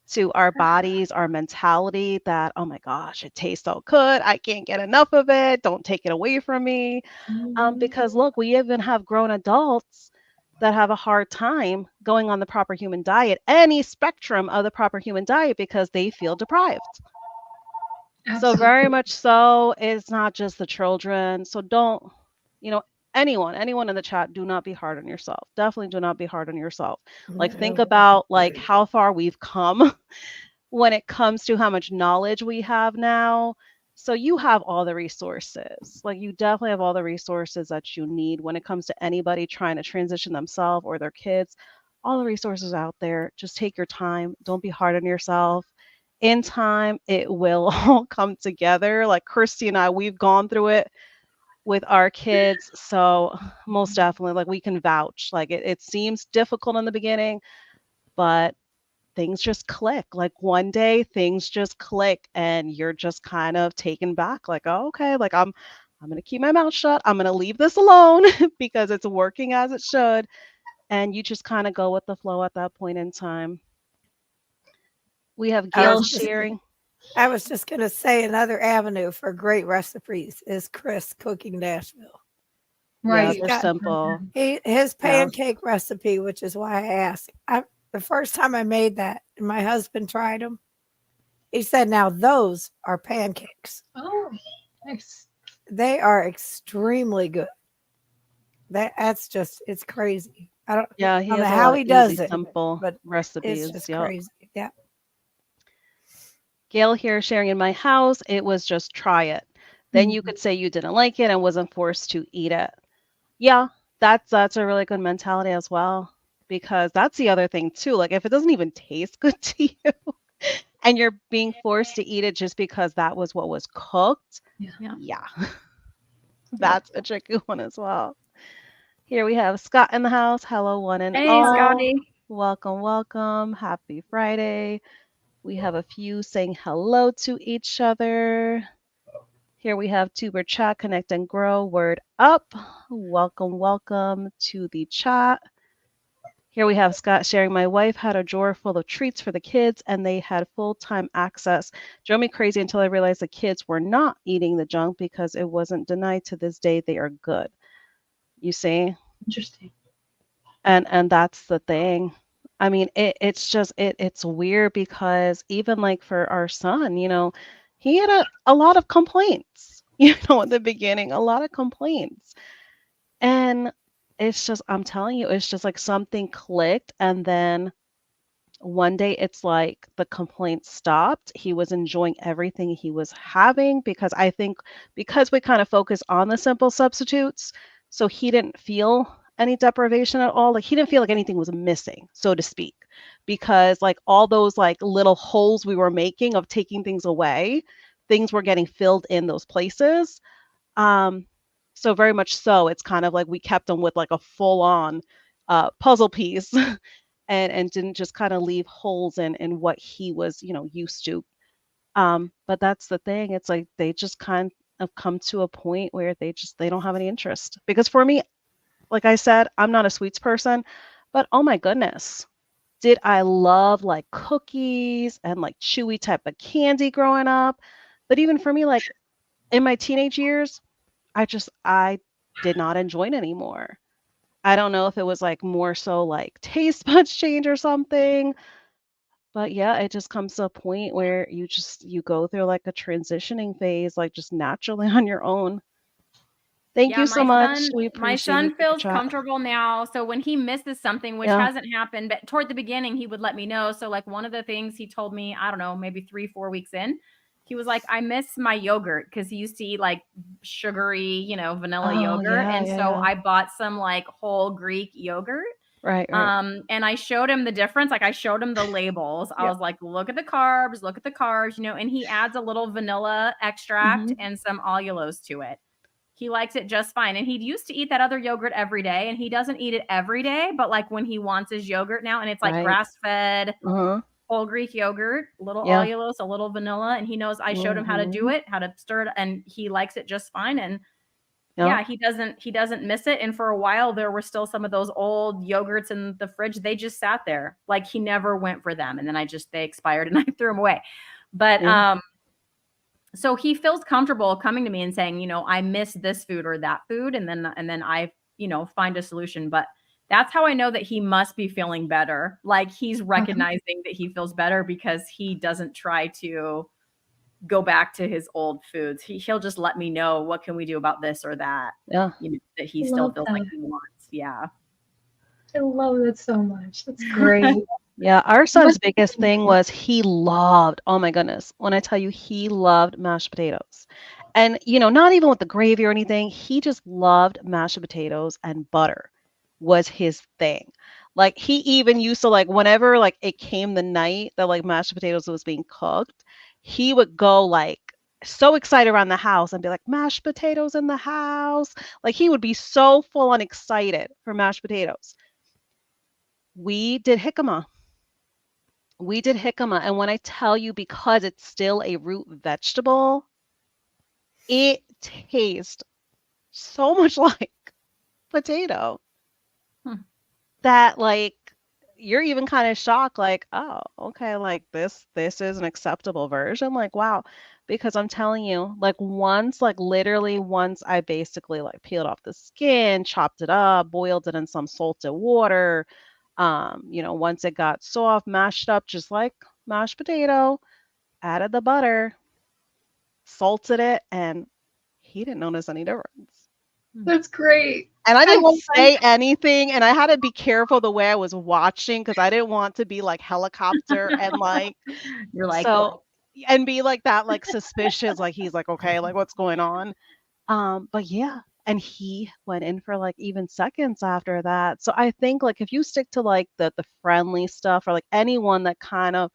to our bodies, our mentality that, oh my gosh, it tastes so good. I can't get enough of it. Don't take it away from me. Mhm. Because look, we even have grown adults that have a hard time going on the proper human diet, any spectrum of the proper human diet, because they feel deprived. So very Absolutely. much so, it's not just the children. So don't, you know, anyone in the chat, do not be hard on yourself. Definitely do not be hard on yourself. Like think No. about like how far we've come when it comes to how much knowledge we have now. So you have all the resources. Like you definitely have all the resources that you need when it comes to anybody trying to transition themselves or their kids. All the resources out there. Just take your time. Don't be hard on yourself. In time, it will all come together. Like Kirsty and I, we've gone through it with our kids. So most definitely, like we can vouch. Like it seems difficult in the beginning, but things just click. Like one day things just click and you're just kind of taken back like, oh, okay, like I'm going to keep my mouth shut. I'm going to leave this alone because it's working as it should. And you just kind of go with the flow at that point in time. We have I Gail was just sharing. I was just gonna say another avenue for great recipes is Chris Cooking Nashville. Yeah, He's Right. they're got simple. his Yeah. pancake recipe, which is why I asked. The first time I made that, and my husband tried them, he said, "Now those are pancakes. Oh, nice. They are extremely good. That's just it's crazy. Yeah, he I don't know has a how lot of he easy, does it, simple but it's recipes. just Yep. crazy. Yeah. Gail here sharing in my house, it was just try it. Then you Mhm. could say you didn't like it and wasn't forced to eat it. Yeah, that's a really good mentality as well. Because that's the other thing too. Like if it doesn't even taste good to you and you're being forced to eat it just because that was what was cooked. Yeah. Yeah. Yeah, that's a tricky one as well. Here we have Scott in the house. Hello, one and Hey, all. Scotty. Welcome, welcome. Happy Friday. We have a few saying hello to each other. Here we have Tuber Chat, Connect and Grow, Word Up. Welcome, welcome to the chat. Here we have Scott sharing, my wife had a drawer full of treats for the kids and they had full-time access. Drove me crazy until I realized the kids were not eating the junk because it wasn't denied. To this day, they are good. You see? Interesting. And that's the thing. I mean, it's just it's weird because even like for our son, he had a lot of complaints, in the beginning, a lot of complaints. And it's just, I'm telling you, it's just like something clicked. And then one day it's like the complaints stopped. He was enjoying everything he was having because I think because we kind of focus on the simple substitutes, so he didn't feel any deprivation at all. Like he didn't feel like anything was missing, so to speak, because like all those like little holes we were making of taking things away, things were getting filled in those places. Um, so very much so, it's kind of like we kept him with like a full on puzzle piece and didn't just kind of leave holes in what he was, used to. But that's the thing. It's like they just kind of come to a point where they don't have any interest. Because for me, like I said, I'm not a sweets person, but oh my goodness, did I love like cookies and like chewy type of candy growing up? But even for me, like in my teenage years, I did not enjoy it anymore. I don't know if it was like more so like taste buds change or something, but yeah, it just comes to a point where you go through like a transitioning phase, like just naturally on your own. Thank Yeah, you so much. We my appreciate son you, Super feels Chat. comfortable now. So when he misses something, which Yeah. hasn't happened, but toward the beginning, he would let me know. So like one of the things he told me, I don't know, maybe 3, 4 weeks in, he was like, I miss my yogurt because he used to eat like sugary, vanilla Oh yogurt. yeah, And yeah, so yeah. I bought some like whole Greek yogurt. Right, right. And I showed him the difference. Like I showed him the labels. I Yeah. was like, look at the carbs, and he adds a little vanilla extract Hmm. and some allulose to it. He likes it just fine. And he used to eat that other yogurt every day, and he doesn't eat it every day, but like when he wants his yogurt now, and it's like Right. grass-fed Uh-huh. whole Greek yogurt, a little Yeah. allulose, a little vanilla, and he knows I showed him how to do Hmm. it, how to stir it, and he likes it just fine. And Yeah. yeah, he doesn't miss it. And for a while there were still some of those old yogurts in the fridge. They just sat there. Like he never went for them. And then they expired and I threw them away. But Yeah. so he feels comfortable coming to me and saying, I miss this food or that food, and then I, find a solution. But that's how I know that he must be feeling better. Like he's Mhm. recognizing that he feels better because he doesn't try to go back to his old foods. He'll just let me know, what can we do about this or that, Yeah. that he I still love feels like that. he wants. Yeah. I love that so much. That's great. Yeah, our What? son's biggest thing was he loved, oh my goodness, when I tell you he loved mashed potatoes. And, not even with the gravy or anything, he just loved mashed potatoes and butter was his thing. Like he even used to like whenever like it came the night that like mashed potatoes was being cooked, he would go like so excited around the house and be like mashed potatoes in the house. Like he would be so full on excited for mashed potatoes. We did jicama. We did jicama, and when I tell you, because it's still a root vegetable, it tastes so much like potato Hmm. that like you're even kind of shocked, like, oh, okay, like this is an acceptable version. Like, wow. Because I'm telling you, like literally once I basically like peeled off the skin, chopped it up, boiled it in some salted water, once it got soft, mashed up just like mashed potato, added the butter, salted it, and he didn't notice any difference. That's great. And I I didn't love that. say anything, and I had to be careful the way I was watching because I didn't want to be like helicopter and like You're like, so and be like that, like suspicious, like he's like, okay, like what's going on? But yeah, and he went in for like even seconds after that. So I think like if you stick to like the friendly stuff or like anyone that kind of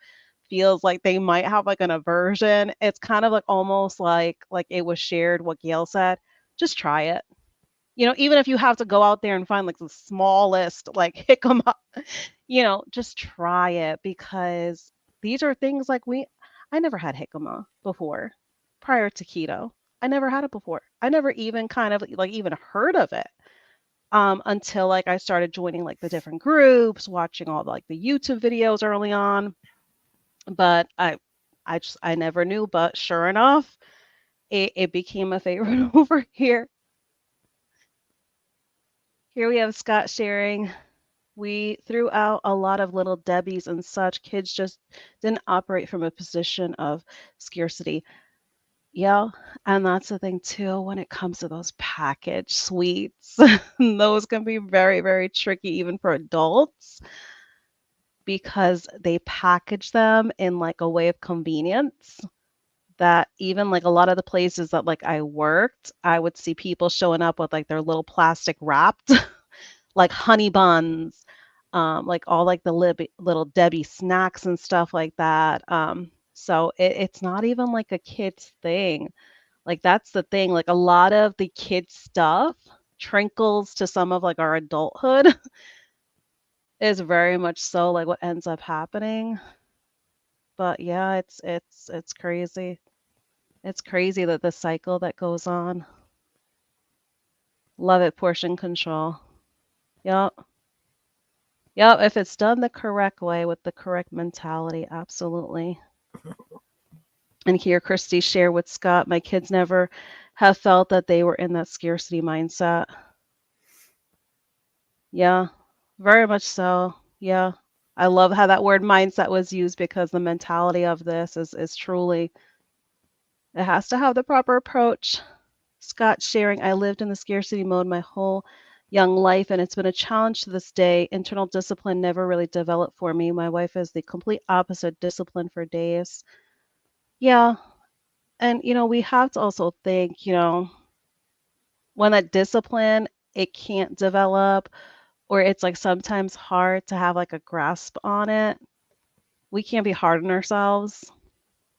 feels like they might have like an aversion, it's kind of like almost like it was shared what Gail said. Just try it. Even if you have to go out there and find like the smallest like jicama, just try it because these are things like I never had jicama before prior to keto. I never had it before. I never even kind of like even heard of it until like I started joining like the different groups, watching all like the YouTube videos early on. But I never knew, but sure enough, it became a favorite over here. Here we have Scott sharing. We threw out a lot of little Debbies and such. Kids just didn't operate from a position of scarcity. Yeah, and that's the thing too when it comes to those packaged sweets. Those can be very, very tricky even for adults because they package them in like a way of convenience that even like a lot of the places that like I worked, I would see people showing up with like their little plastic wrapped like honey buns, like all like the little Debbie snacks and stuff like that. So it's not even like a kid's thing. Like that's the thing. Like a lot of the kids stuff trinkles to some of like our adulthood is very much so like what ends up happening. But yeah, it's crazy. It's crazy that the cycle that goes on. Love it, portion control. Yep. Yep, if it's done the correct way with the correct mentality, absolutely. And here, Christy shared with Scott, my kids never have felt that they were in that scarcity mindset. Yeah, very much so. Yeah. I love how that word mindset was used because the mentality of this is truly, it has to have the proper approach. Scott sharing, I lived in the scarcity mode my whole young life, and it's been a challenge to this day. Internal discipline never really developed for me. My wife is the complete opposite, discipline for days. Yeah. And, we have to also think, when that discipline, it can't develop, or it's like sometimes hard to have like a grasp on it, we can't be hard on ourselves.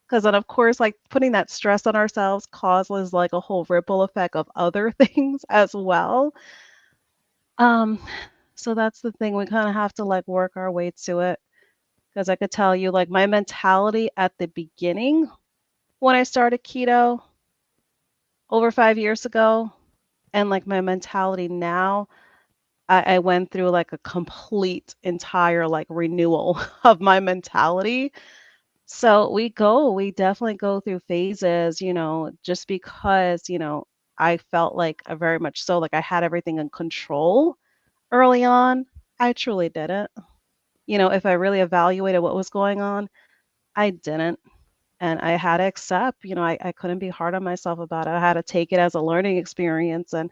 Because then, of course, like putting that stress on ourselves causes like a whole ripple effect of other things as well. Um, so that's the thing. We kind of have to like work our way to it. Because I could tell you, like, my mentality at the beginning when I started keto over 5 years ago, and like my mentality now, I went through like a complete entire like renewal of my mentality. So we definitely go through phases, just because, I felt like I very much so like I had everything in control early on. I truly didn't. If I really evaluated what was going on, I didn't. And I had to accept, I couldn't be hard on myself about it. I had to take it as a learning experience and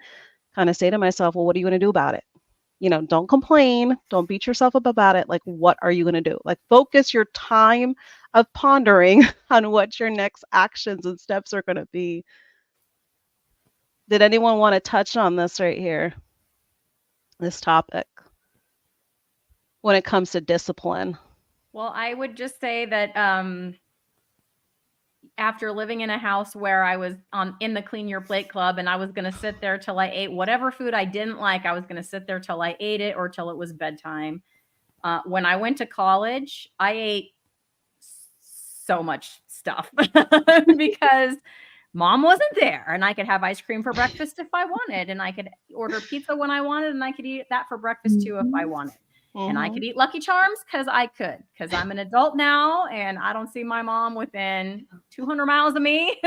kind of say to myself, well, what are you going to do about it? Don't complain. Don't beat yourself up about it. Like, what are you going to do? Like, focus your time of pondering on what your next actions and steps are going to be. Did anyone want to touch on this right here? This topic when it comes to discipline? Well, I would just say that after living in a house where I was in the Clean Your Plate Club and I was going to sit there till I ate whatever food I didn't like, I was going to sit there till I ate it or till it was bedtime. When I went to college, I ate so much stuff because mom wasn't there and I could have ice cream for breakfast if I wanted, and I could order pizza when I wanted, and I could eat that for breakfast too if I wanted. And I could eat Lucky Charms because I'm an adult now and I don't see my mom within 200 miles of me.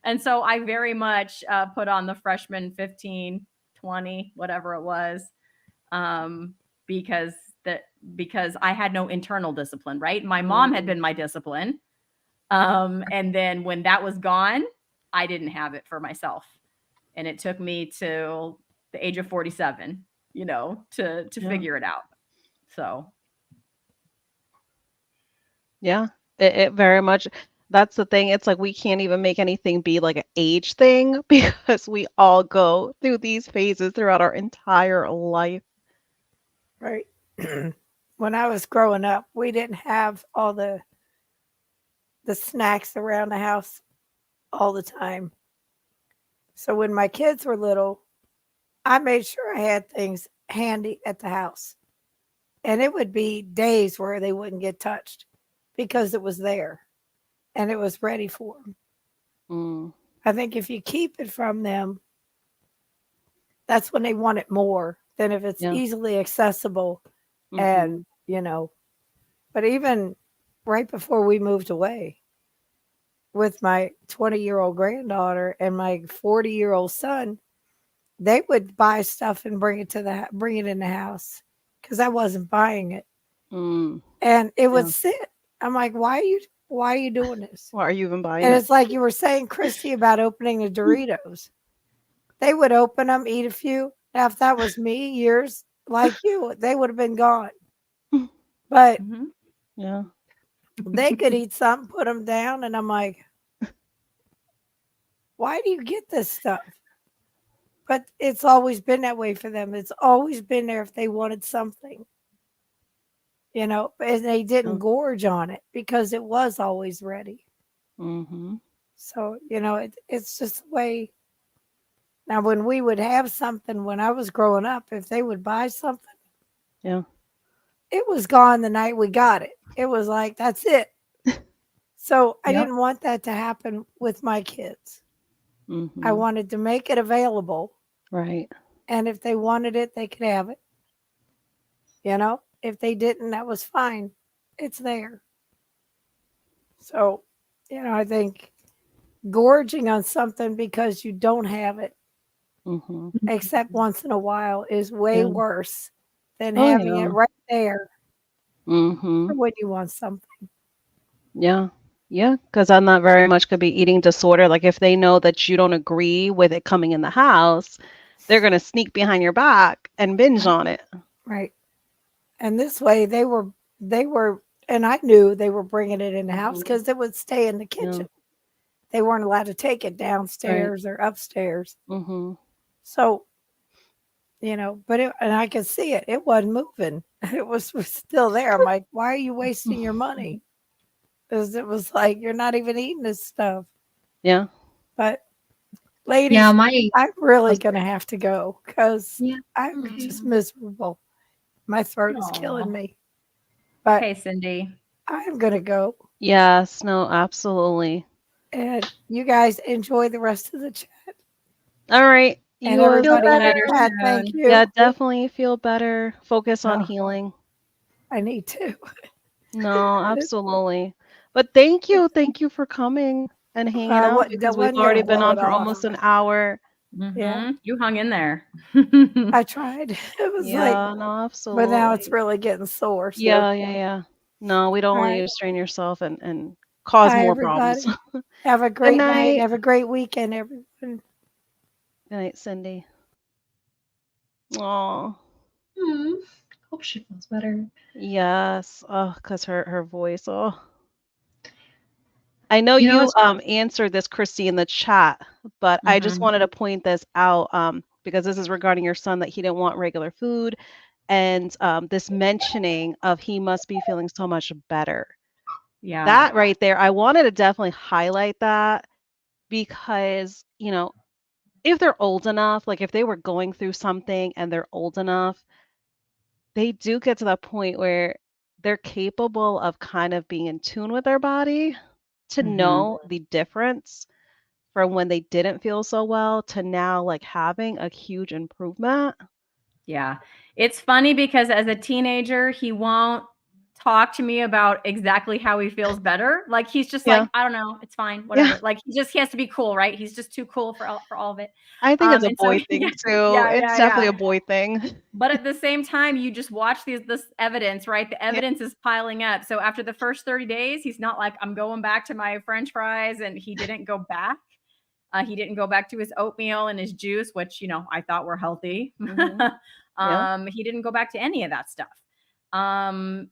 And so I very much put on the freshman 15, 20, whatever it was, because I had no internal discipline, right? My mom had been my discipline. And then when that was gone, I didn't have it for myself. And it took me till the age of 47, to figure it out. So. Yeah, it very much, that's the thing. It's like we can't even make anything be like an age thing because we all go through these phases throughout our entire life. Right. when I was growing up, we didn't have all the snacks around the house all the time. So when my kids were little, I made sure I had things handy at the house. And it would be days where they wouldn't get touched because it was there and it was ready for them. Mm, I think if you keep it from them, that's when they want it more than if it's yeah. easily accessible. Mm-hmm. And, but even right before we moved away with my 20-year-old granddaughter and my 40-year-old son, they would buy stuff and bring it in the house because I wasn't buying it, Mm, and it would yeah. sit. I'm like, why are you doing this? Why are you even buying And it? it's like you were saying, Christy, about opening the Doritos. They would open them, eat a few. Now, if that was me years like you, they would have been gone. But Mhm. Yeah. they could eat something, put them down, and I'm like, why do you get this stuff? But it's always been that way for them. It's always been there if they wanted something, and they didn't Yeah. gorge on it because it was always ready. Mm-hmm. So, it's just the way. Now, when we would have something when I was growing up, if they would buy something, Yeah. it was gone the night we got it. It was like, that's it. So I Yep. didn't want that to happen with my kids. I Mm-hmm. wanted to make it available. Right. And if they wanted it, they could have it. If they didn't, that was fine. It's there. So, I think gorging on something because you don't have it, Mm-hmm. except once in a while, is way Yeah. worse than Oh having it yeah. right there Mm-hmm. for when you want something. Yeah. Yeah. Because on that very much could be eating disorder. Like if they know that you don't agree with it coming in the house, they're gonna sneak behind your back and binge Right. on it. Right. And this way they were, and I knew they were bringing it in the house Mm-hmm. because it would stay in the Yeah. kitchen. They weren't allowed to take it Right. downstairs or upstairs. Mm-hmm. So, and I could see it. It wasn't moving. It was still there. I'm like, why are you wasting your money? Because it was like, you're not even eating this stuff. Yeah. But, Yeah, ladies, my I'm oh, really going to sorry. have to go because Yeah. I'm Okay. just miserable. My throat is killing Aw. me. But Okay, Cindy. I'm going to go. Yes. No. Absolutely. And you guys enjoy the rest of the chat. All right. And You as Feel everybody Feel in the better. better chat, thank soon. Yeah. you. Definitely feel better. Focus on Oh, healing. I need to. No, absolutely. But thank you. Thank you for coming and hanging I out because we've wasn't going to already been blow on it for off. almost an hour. Yeah, You hung in there. I tried. It was like, Yeah, no, but now it's absolutely. really getting sore. So, Yeah, yeah, yeah. No, we don't all want you right. to strain yourself and cause Bye, more problems. everybody. Have a Good great night. night. Have a great weekend, everyone. Good night, Cindy. Oh, Hmm. Hope she feels better. yes. Oh, because her voice. Oh. I know You know, you it's answered this, Christy, in the chat, but I just Mhm. wanted to point this out because this is regarding your son that he didn't want regular food and this mentioning of he must be feeling so much better. Yeah. That right there, I wanted to definitely highlight that because, if they're old enough, like if they were going through something and they're old enough, they do get to that point where they're capable of kind of being in tune with their body to Mhm. know the difference from when they didn't feel so well to now like having a huge improvement. Yeah. It's funny because as a teenager, he won't talk to me about exactly how he feels better. Like he's just like, Yeah. I don't know, it's fine, Yeah. whatever. Like he has to be cool, right? He's just too cool for all of it. I think it's a And so boy yeah, thing too. yeah, It's yeah, definitely yeah. a boy thing. But at the same time, you just watch this evidence, right? The Yeah. evidence is piling up. So after the first 30 days, he's not like, I'm going back to my French fries, and he didn't go back. He didn't go back to his oatmeal and his juice, which, I thought were healthy. Mhm. Yeah. He didn't go back to any of that stuff.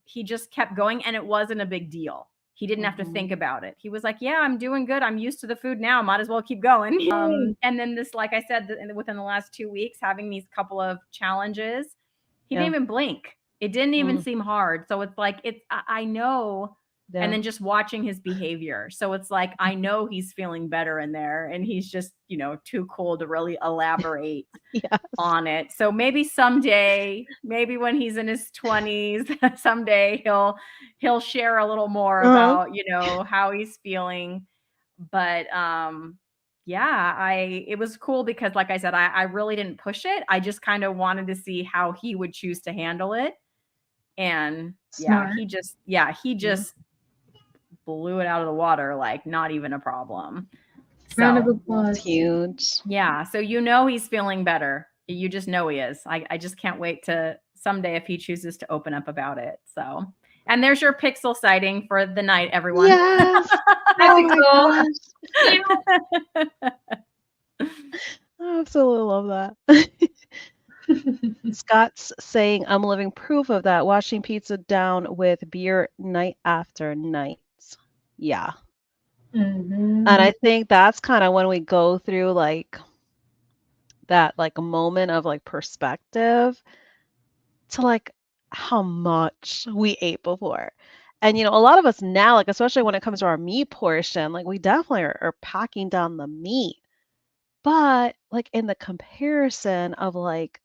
He just kept going, and it wasn't a big deal. He didn't have to Mhm. think about it. He was like, yeah, I'm doing good. I'm used to the food now. Might as well keep going. yay. And then this, like I said, within the last 2 weeks, having these couple of challenges, he Yeah. didn't even blink. It didn't even Mm, seem hard. So it's like I know. And yeah. then just watching his behavior. So it's like I know he's feeling better in there and he's just, too cool to really elaborate Yes. on it. So maybe someday, maybe when he's in his 20s, someday he'll share a little more Uh-huh. about, how he's feeling. But yeah, I it was cool because like I said, I really didn't push it. I just kind of wanted to see how he would choose to handle it. And yeah, Smart. he Yeah. just blew it out of the water like not even a problem. Round of So That's applause. huge. yeah, so he's feeling better. You just know he is. I just can't wait to someday if he chooses to open up about it. So, and there's your pixel sighting for the night, everyone. Yes. Hi, Oh my Pixel. gosh. I absolutely love that. Scott's saying, I'm living proof of that, washing pizza down with beer night after night. Yeah. And Hmm. I think that's kind of when we go through like that like moment of like perspective to like how much we ate before. And a lot of us now, like especially when it comes to our meat portion, like we definitely are packing down the meat. But like in the comparison of like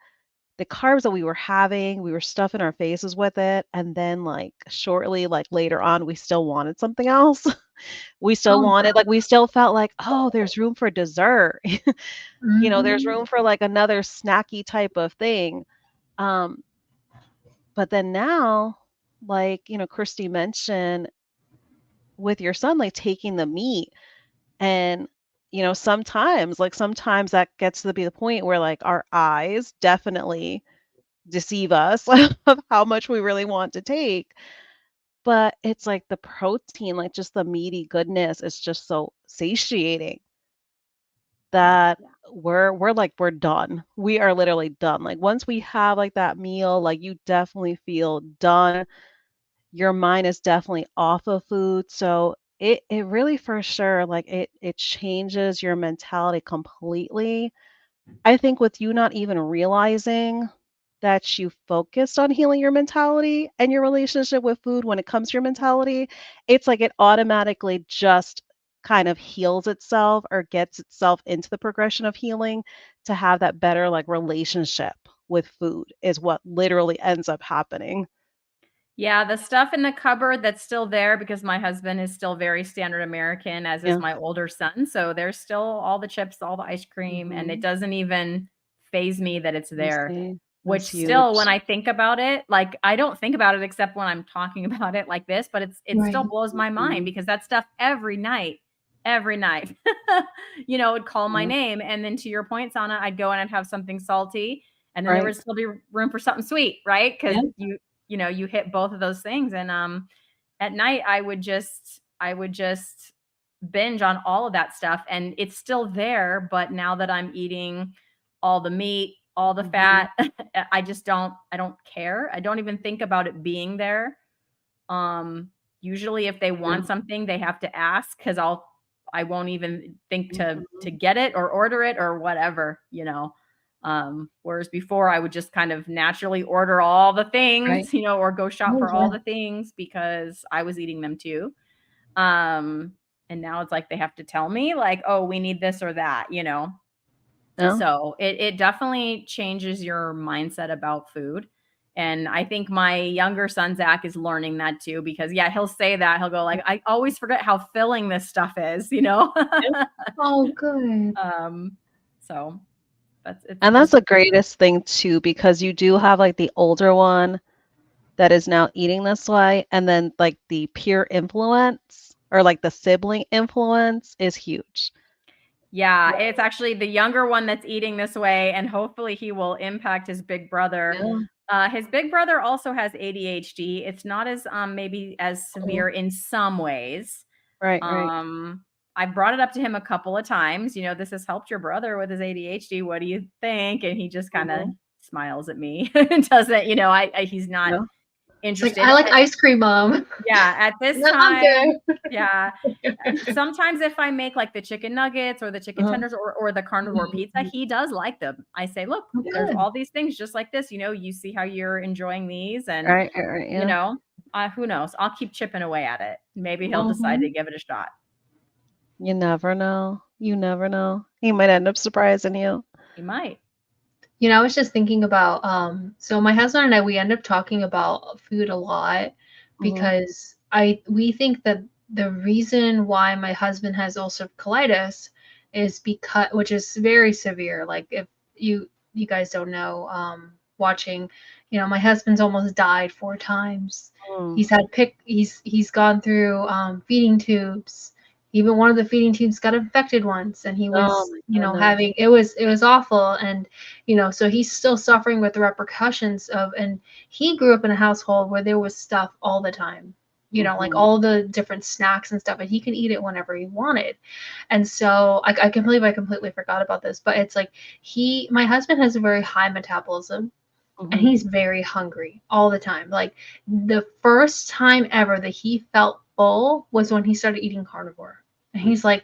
the carbs that we were having, we were stuffing our faces with it, and then like shortly, like later on, we still wanted something else. We still Oh, wanted, like we still felt like, oh, there's room for dessert. There's hmm. room for like another snacky type of thing. Um, but then now, like, Christy mentioned with your son, like taking the meat and sometimes that gets to be the point where like our eyes definitely deceive us of how much we really want to take. But it's like the protein, like just the meaty goodness is just so satiating that we're done. We are literally done. Like once we have like that meal, like you definitely feel done. Your mind is definitely off of food. So it really for sure like it changes your mentality completely. I think with you not even realizing that you focused on healing your mentality and your relationship with food when it comes to your mentality, it's like it automatically just kind of heals itself or gets itself into the progression of healing to have that better like relationship with food is what literally ends up happening. Yeah, the stuff in the cupboard that's still there because my husband is still very standard American, as is Yeah. my older son. So there's still all the chips, all the ice cream, and it Mhm. doesn't even phase me that it's You there. see? Which That's still, when huge. I think about it, like I don't think about it except when I'm talking about it like this, but it Right. still blows my mind Mhm. because that stuff every night, would call my Yeah. name. And then to your point, Sana, I'd go and I'd have something salty, and then there Right. would still be room for something sweet, right? Because Yeah. you hit both of those things. And at night I would just binge on all of that stuff, and it's still there, but now that I'm eating all the meat, all the Mhm. fat, I don't care. I don't even think about it being there. um Usually if they Yeah. want something they have to ask, because I won't even think to Mhm. get it or order it or whatever. Whereas before I would just kind of naturally order all the Right. things, or go shop Oh, for all yeah. the things because I was eating them too. um and now it's like they have to tell me like, oh, we need this or that. Yeah. So it definitely changes your mindset about food. And I think my younger son Zach is learning that too, because yeah, he'll say that. He'll go like, I always forget how filling this stuff is. Yeah. Oh, good. um so And that's it's the greatest thing too, because you do have like the older one that is now eating this way, and then like the peer influence or like the sibling influence is huge. Yeah, it's actually the younger one that's eating this way, and hopefully he will impact his big brother. Yeah. His big brother also has ADHD. It's not as maybe as Cool. severe in some ways. Right, right. Um, I brought it up to him a couple of times. This has helped your brother with his ADHD. What do you think? And he just kind of Mhm. smiles at me and doesn't. He's not Yeah. It's like, interested. I like ice cream, mom. Yeah, at this No, I'm time, good. yeah. Sometimes if I make like the chicken nuggets or the chicken Uh-huh. tenders or the carnivore pizza, Mhm. he does like them. I say, look, Oh, there's good. all these things just like this. You see how you're enjoying these, and Right, right, right, you yeah. know, who knows? I'll keep chipping away at it. Maybe he'll decide to Mhm. give it a shot. You never know. You never know. He might end up surprising you. He might. I was just thinking about so my husband and I, we end up talking about food a lot Mhm. because I we think that the reason why my husband has ulcerative colitis is because, which is very severe. Like, if you guys don't know, watching, my husband's almost died 4 times. Mm. He's gone through feeding tubes. Even one of the feeding tubes got infected once, and he Oh was, my goodness. having, it was awful. And so he's still suffering with the repercussions of, and he grew up in a household where there was stuff all the time, like Mhm. all the different snacks and stuff, and he could eat it whenever he wanted. And so I can believe I completely forgot about this, but it's like, my husband has a very high metabolism, and Mhm. he's very hungry all the time. Like, the first time ever that he felt full was when he started eating carnivore. And he's like,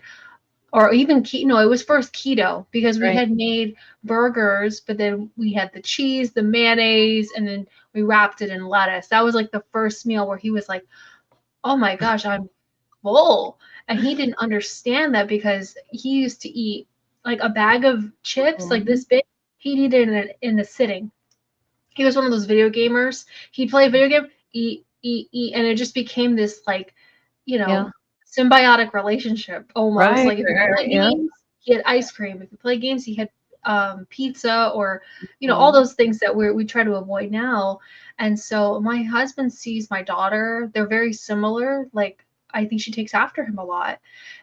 or even keto. No, it was first keto because we Right. had made burgers, but then we had the cheese, the mayonnaise, and then we wrapped it in lettuce. That was like the first meal where he was like, "Oh my gosh, I'm full." And he didn't understand that because he used to eat like a bag of chips like Mhm. this big. He'd eat it in a sitting. He was one of those video gamers. He'd play a video game, eat, eat, eat, and it just became this, like, you Yeah. know, symbiotic relationship almost. Right, Like, if right, you right, play yeah. games, he had ice cream. If you play games, he had pizza, or all Mhm. those things that we try to avoid now. And so my husband sees my daughter; they're very similar. Like, I think she takes after him a lot.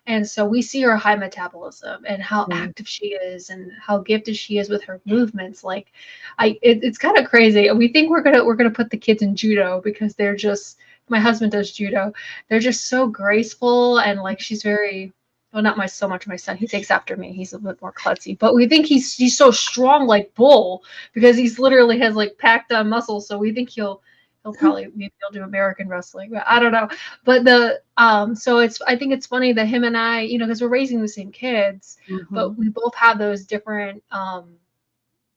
And so we see her high metabolism and how Mhm. active she is and how gifted she is with her movements. Like, it's kind of crazy. We think we're gonna put the kids in judo because they're just, my husband does judo. They're just so graceful, and like, she's very, well, not so much my son. He takes after me. He's a bit more klutzy, but we think he's so strong like bull because he's literally has like packed on muscles. So we think he'll probably, maybe he'll do American wrestling, but I don't know. But so I think it's funny that him and I, because we're raising the same kids, Mhm. but we both have those different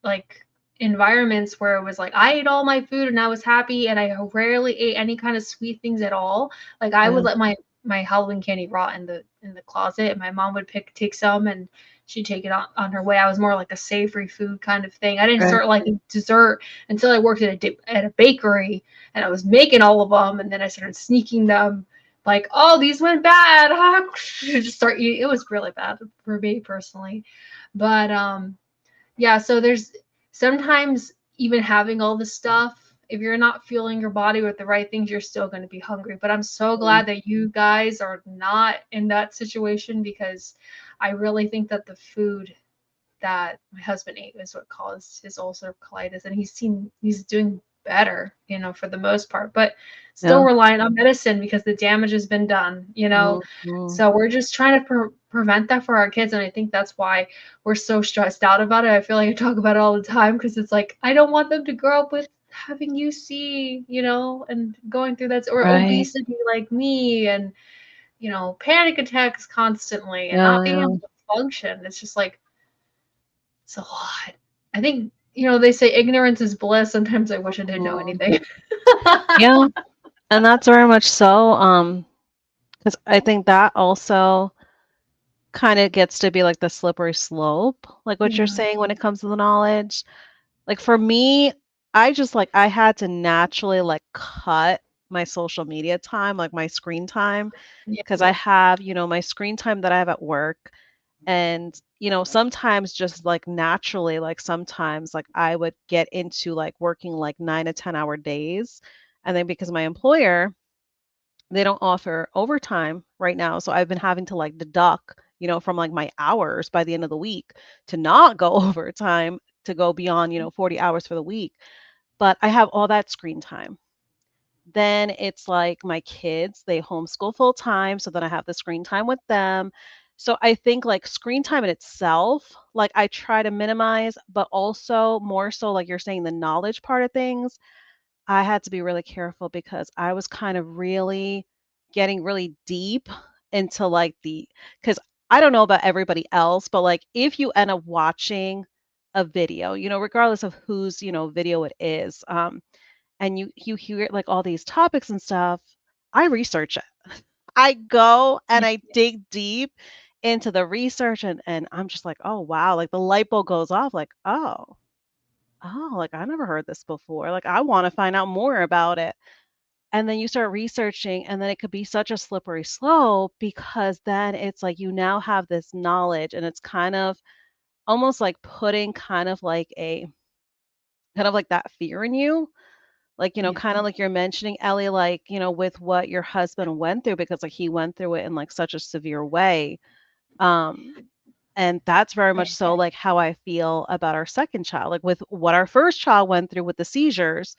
like environments where it was like I ate all my food and I was happy, and I rarely ate any kind of sweet things at all. Like, I Yeah. would let my Halloween candy rot in the closet, and my mom would take some, and she'd take it on her way. I was more like a savory food kind of thing. I didn't Right. start liking dessert until I worked at a bakery, and I was making all of them, and then I started sneaking them. Like, oh, these went bad. Just start eating. It was really bad for me personally, but yeah, so there's sometimes, even having all the stuff, if you're not fueling your body with the right things, you're still going to be hungry. But I'm so Mhm. glad that you guys are not in that situation, because I really think that the food that my husband ate is what caused his ulcerative colitis, and he's doing better, for the most part, but still Yeah. relying on medicine because the damage has been done. Mhm. So we're just trying to prevent that for our kids, and I think that's why we're so stressed out about it. I feel like I talk about it all the time because it's like, I don't want them to grow up with having UC, and going through that, or Right. obesity like me, and panic attacks constantly, and Yeah, not being yeah. able to function. It's just like, it's a lot. I think, they say ignorance is bliss. Sometimes I wish I didn't know Mhm. anything. Yeah, and that's very much so, because I think that also kinda gets to be like the slippery slope, like what you're Yeah. saying when it comes to the knowledge. Like for me, I had to naturally like cut my social media time, like my screen time, Yeah. because I have, my screen time that I have at work. And, sometimes just like naturally, like sometimes like I would get into like working like 9 to 10 hour days. And then because my employer, they don't offer overtime right now. So I've been having to like deduct, from like my hours by the end of the week to not go overtime to go beyond, 40 hours for the week. But I have all that screen time. Then it's like my kids, they homeschool full time. So then I have the screen time with them. So I think like screen time in itself, like I try to minimize, but also more so, like you're saying, the knowledge part of things. I had to be really careful because I was kind of really getting really deep into like because I don't know about everybody else, but like if you end up watching a video, regardless of whose, video it is, and you hear like all these topics and stuff, I research it. I go and I dig deep into the research and I'm just like, oh wow, like the light bulb goes off, like, oh, like I never heard this before. Like I want to find out more about it. And then you start researching, and then it could be such a slippery slope because then it's like you now have this knowledge, and it's kind of almost like putting kind of like that fear in you. Like, Yeah. kind of like you're mentioning, Ellie, like, with what your husband went through, because like he went through it in like such a severe way. Um, and that's very much so like how I feel about our second child. Like with what our first child went through with the seizures,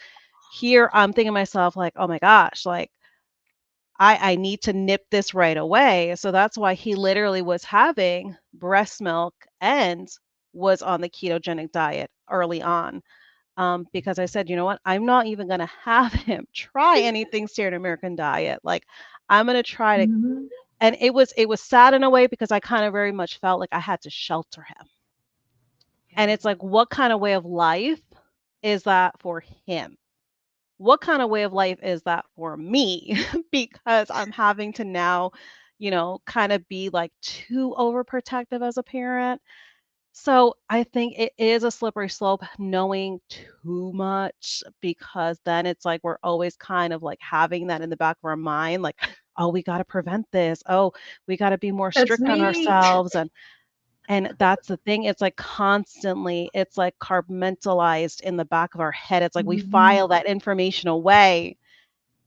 here I'm thinking to myself, like, oh my gosh, like I need to nip this right away. So that's why he literally was having breast milk and was on the ketogenic diet early on. Because I said, you know what, I'm not even going to have him try anything standard American diet. Like I'm going to try to, Mhm. and it was sad in a way because I kind of very much felt like I had to shelter him. And Yeah. it's like, what kind of way of life is that for him? What kind of way of life is that for me? Because I'm having to now, kind of be like too overprotective as a parent. So I think it is a slippery slope knowing too much because then it's like we're always kind of like having that in the back of our mind, like, oh, we got to prevent this. Oh, we got to be more That's strict on me. ourselves. And that's the thing, it's like constantly, it's like compartmentalized in the back of our head. It's like we Mhm. file that information away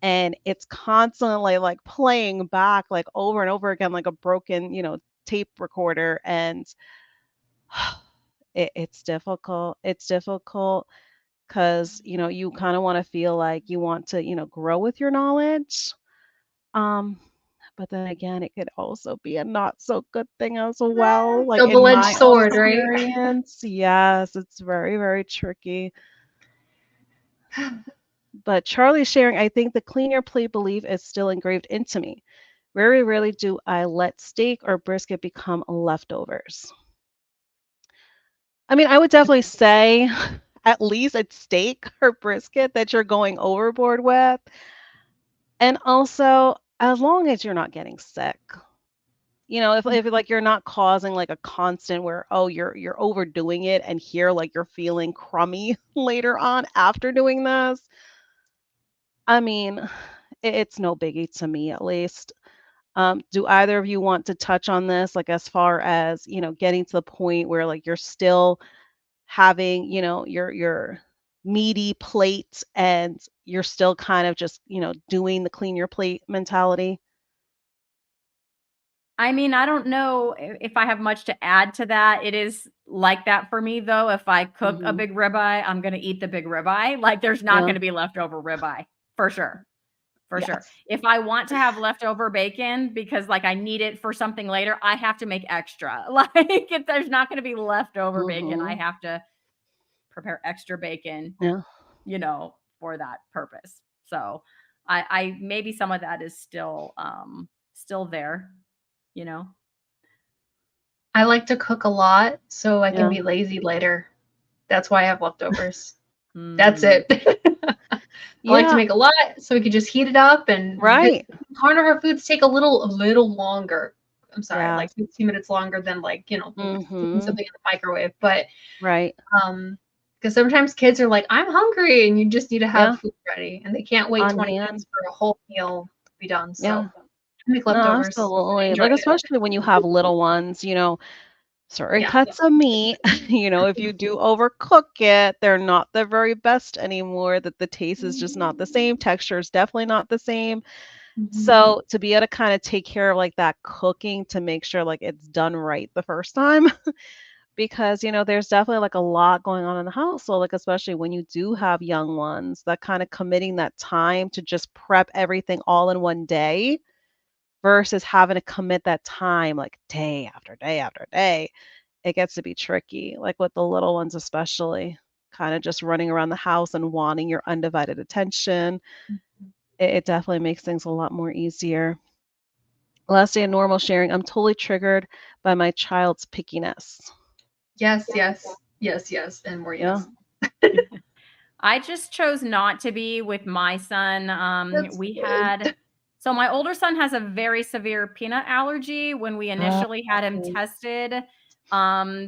and it's constantly like playing back like over and over again, like a broken, tape recorder. And it's difficult. It's difficult because, you kind of want to feel like you want to, grow with your knowledge. Um, but then again, it could also be a not so good thing as well. Like in Double-edged my own sword, right? experience, yes, it's very, very tricky. But Charlie's sharing, I think the clean your plate belief is still engraved into me. Very rarely do I let steak or brisket become leftovers. I mean, I would definitely say at least it's steak or brisket that you're going overboard with. And also, as long as you're not getting sick. If like you're not causing like a constant where, oh, you're overdoing it and here like you're feeling crummy later on after doing this. I mean, it's no biggie to me at least. Do either of you want to touch on this, like as far as, getting to the point where like you're still having, your meaty plate and you're still kind of just, doing the clean your plate mentality? I mean, I don't know if I have much to add to that. It is like that for me, though. If I cook a Mhm. big ribeye, I'm going to eat the big ribeye. Like, there's not Yeah. going to be leftover ribeye for sure. For sure. Yes. If I want to have leftover bacon because like I need it for something later, I have to make extra. Like if there's not going to be leftover bacon, I Mhm. have to prepare extra bacon, Yeah. for that purpose. So I maybe some of that is still there, you know. I like to cook a lot so I can Yeah. be lazy later. That's why I have leftovers. That's Mm. it. I like to Yeah, make a lot so we could just heat it up and because right. carnivore foods take a little longer. I'm sorry, like Yes. 15 minutes longer than like, cooking Mhm. something in the microwave. But Right. um because sometimes kids are like, I'm hungry, and you just need to have Yeah. food ready and they can't wait On 20 hand. minutes for a whole meal to be done. So Yeah. I make No, leftovers. I absolutely. enjoy Like, it. especially when you have little ones, certain Yeah. cuts of meat, if you do overcook it, they're not the very best anymore, that the taste is just not the same, texture is definitely not the same. Mhm. So to be able to kind of take care of like that cooking to make sure like it's done right the first time, because there's definitely like a lot going on in the household, like especially when you do have young ones, that kind of committing that time to just prep everything all in one day versus having to commit that time like day after day after day. It gets to be tricky, like with the little ones especially, kind of just running around the house and wanting your undivided attention. It definitely makes things a lot more easier. Last day of normal sharing. I'm totally triggered by my child's pickiness. Yes, yes, yes, yes, and more Yeah. yes. I just chose not to be with my son. That's We good. had, so my older son has a very severe peanut allergy. When we initially had him Oh. tested,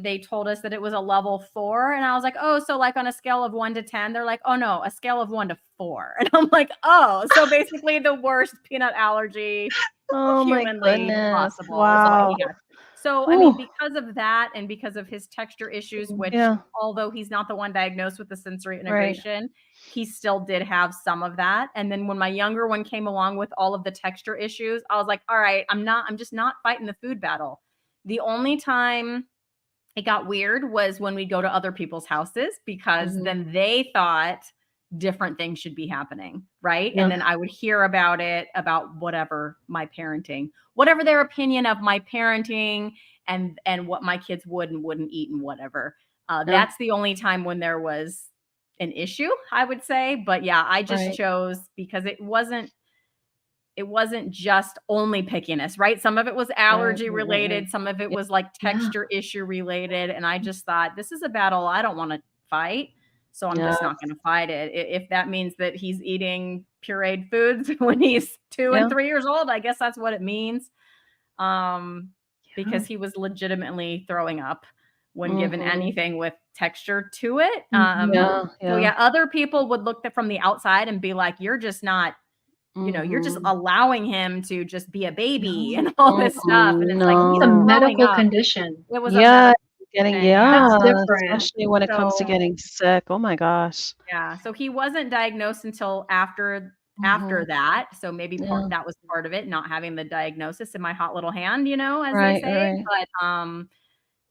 they told us that it was a level 4. And I was like, oh, so like on a scale of 1 to 10, they're like, oh no, a scale of 1 to 4. And I'm like, oh, so basically the worst peanut allergy Oh my humanly goodness. possible is what Wow. he has. So, I mean, Whew. because of that and because of his texture issues, which Yeah. although he's not the one diagnosed with the sensory Right. integration, he still did have some of that. And then when my younger one came along with all of the texture issues, I was like, all right, I'm just not fighting the food battle. The only time it got weird was when we go to other people's houses because Mhm. then they thought different things should be happening, right? Yeah. And then I would hear about it, about whatever my parenting, whatever their opinion of my parenting and what my kids would and wouldn't eat and whatever. Yeah. That's the only time when there was an issue, I would say. But yeah, I just Right. chose because it wasn't just only pickiness, right? Some of it was allergy related, some of it Yeah. was like Yeah. texture issue related. And I just thought, this is a battle I don't want to fight. So I'm just not Yes. going to fight it. If that means that he's eating pureed foods when he's 2 Yeah. and 3 years old, I guess that's what it means. Yeah. Because he was legitimately throwing up when given Mhm. anything with texture to it. Mhm. Yeah. So Yeah. yeah, other people would look from the outside and be like, you're just not, you're just Mhm. allowing him to just be a baby No. and all this stuff. And it's like, he's It's a No. throwing medical up. condition. It was a Yeah. medical Getting condition. Yeah. That's yeah, different. especially when it comes to So getting sick. Oh my gosh. yeah. So he wasn't diagnosed until after Mhm. that. So maybe Yeah. that was part of it, not having the diagnosis in my hot little hand, as they Right. say. Right. But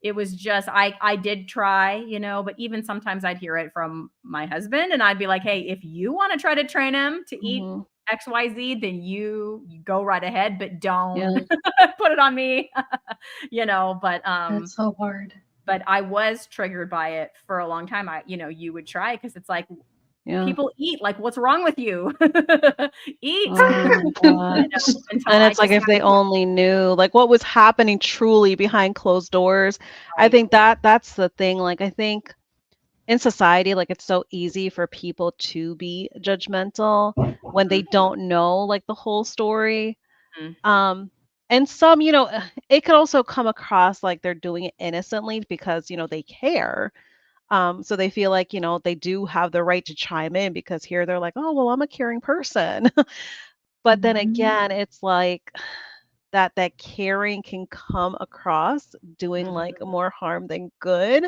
it was just I did try, but even sometimes I'd hear it from my husband and I'd be like, hey, if you want to try to train him to eat Mhm. XYZ, then you go right ahead, but don't Yeah. put it on me. That's so hard. But I was triggered by it for a long time. You would try because it's like Yeah. people eat, like what's wrong with you? Eat. Oh my gosh. Until And I it's like just if had they to only knew like what was happening truly behind closed doors. I right. think that's the thing. Like I think in society, like it's so easy for people to be judgmental when they don't know like the whole story. Mhm. And some, it could also come across like they're doing it innocently because, they care. So they feel like, they do have the right to chime in because here they're like, oh, well, I'm a caring person. But then Mhm. again, it's like that caring can come across doing Mhm. like more harm than good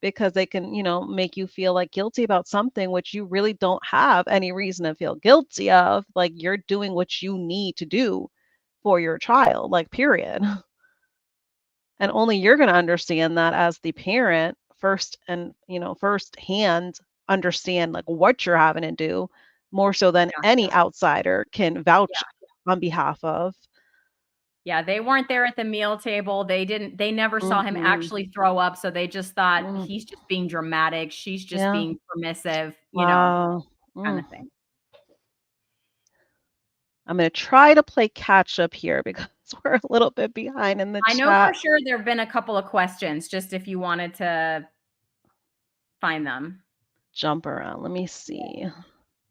because they can, make you feel like guilty about something which you really don't have any reason to feel guilty of. Like you're doing what you need to do for your child, like period. And only you're going to understand that as the parent first and, firsthand understand like what you're having to do more so than Yeah. any outsider can Yeah. vouch on behalf of. Yeah, they weren't there at the meal table. They never saw him Mhm. actually throw up, so they just thought Mm, he's just being dramatic, she's just yeah. being permissive, Wow. kind Mm. of thing. I'm going to try to play catch up here because we're a little bit behind in the I know for chat. sure there've been a couple of questions, just if you wanted to find them. Jump around. Let me see.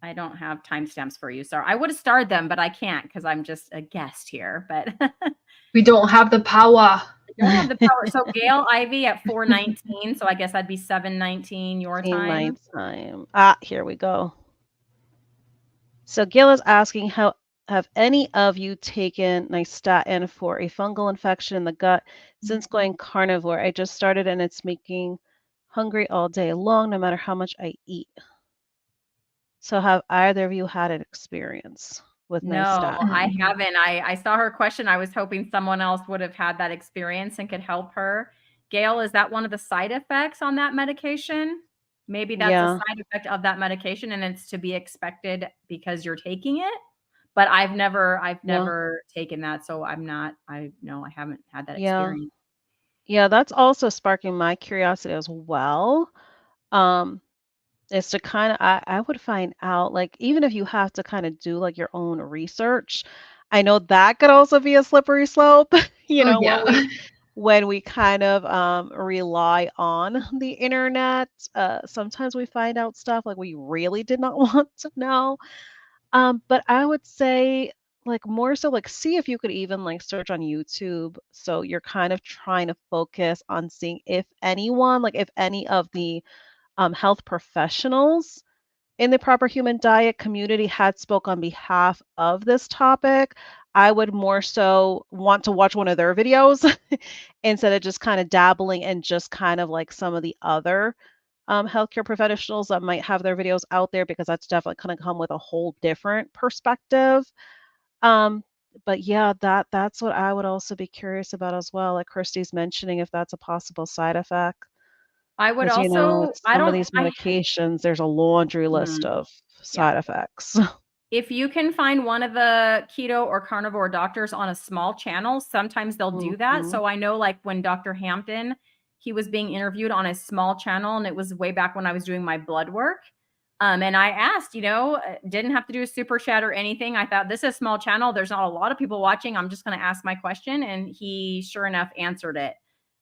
I don't have timestamps for you. Sorry. I would have starred them, but I can't because I'm just a guest here. But We don't have the power. I don't have the power. So Gail Ivy at 4:19. So I guess that'd be 7:19 your See my time. time. Here we go. So Gail is asking, how have any of you taken nystatin for a fungal infection in the gut since going carnivore? I just started and it's making hungry all day long, no matter how much I eat. So have either of you had an experience with No, nystatin? I haven't. I saw her question. I was hoping someone else would have had that experience and could help her. Gail, is that one of the side effects on that medication? Maybe that's a Yeah, side effect of that medication and it's to be expected because you're taking it. But I've yeah, never taken that, so no, I haven't had that yeah. experience. Yeah, that's also sparking my curiosity as well. Um, is to kind of I would find out like even if you have to kind of do like your own research, I know that could also be a slippery slope, Oh when yeah. we kind of rely on the internet. Sometimes we find out stuff like we really did not want to know. But I would say like more so like see if you could even like search on YouTube. So you're kind of trying to focus on seeing if anyone, like if any of the health professionals in the proper human diet community had spoke on behalf of this topic. I would more so want to watch one of their videos instead of just kind of dabbling in just kind of like some of the other healthcare professionals that might have their videos out there because that's definitely going to come with a whole different perspective. Um, but yeah, that's what I would also be curious about as well. Like Christy's mentioning, if that's a possible side effect. I would Because, with also, I some of don't, these I, medications, there's a laundry list mm, of yeah. side effects. If you can find one of the keto or carnivore doctors on a small channel, sometimes they'll do that. Mhm. So I know like when Dr. Hampton, he was being interviewed on a small channel and it was way back when I was doing my blood work. And I asked, didn't have to do a super chat or anything. I thought this is a small channel. There's not a lot of people watching. I'm just going to ask my question. And he sure enough answered it.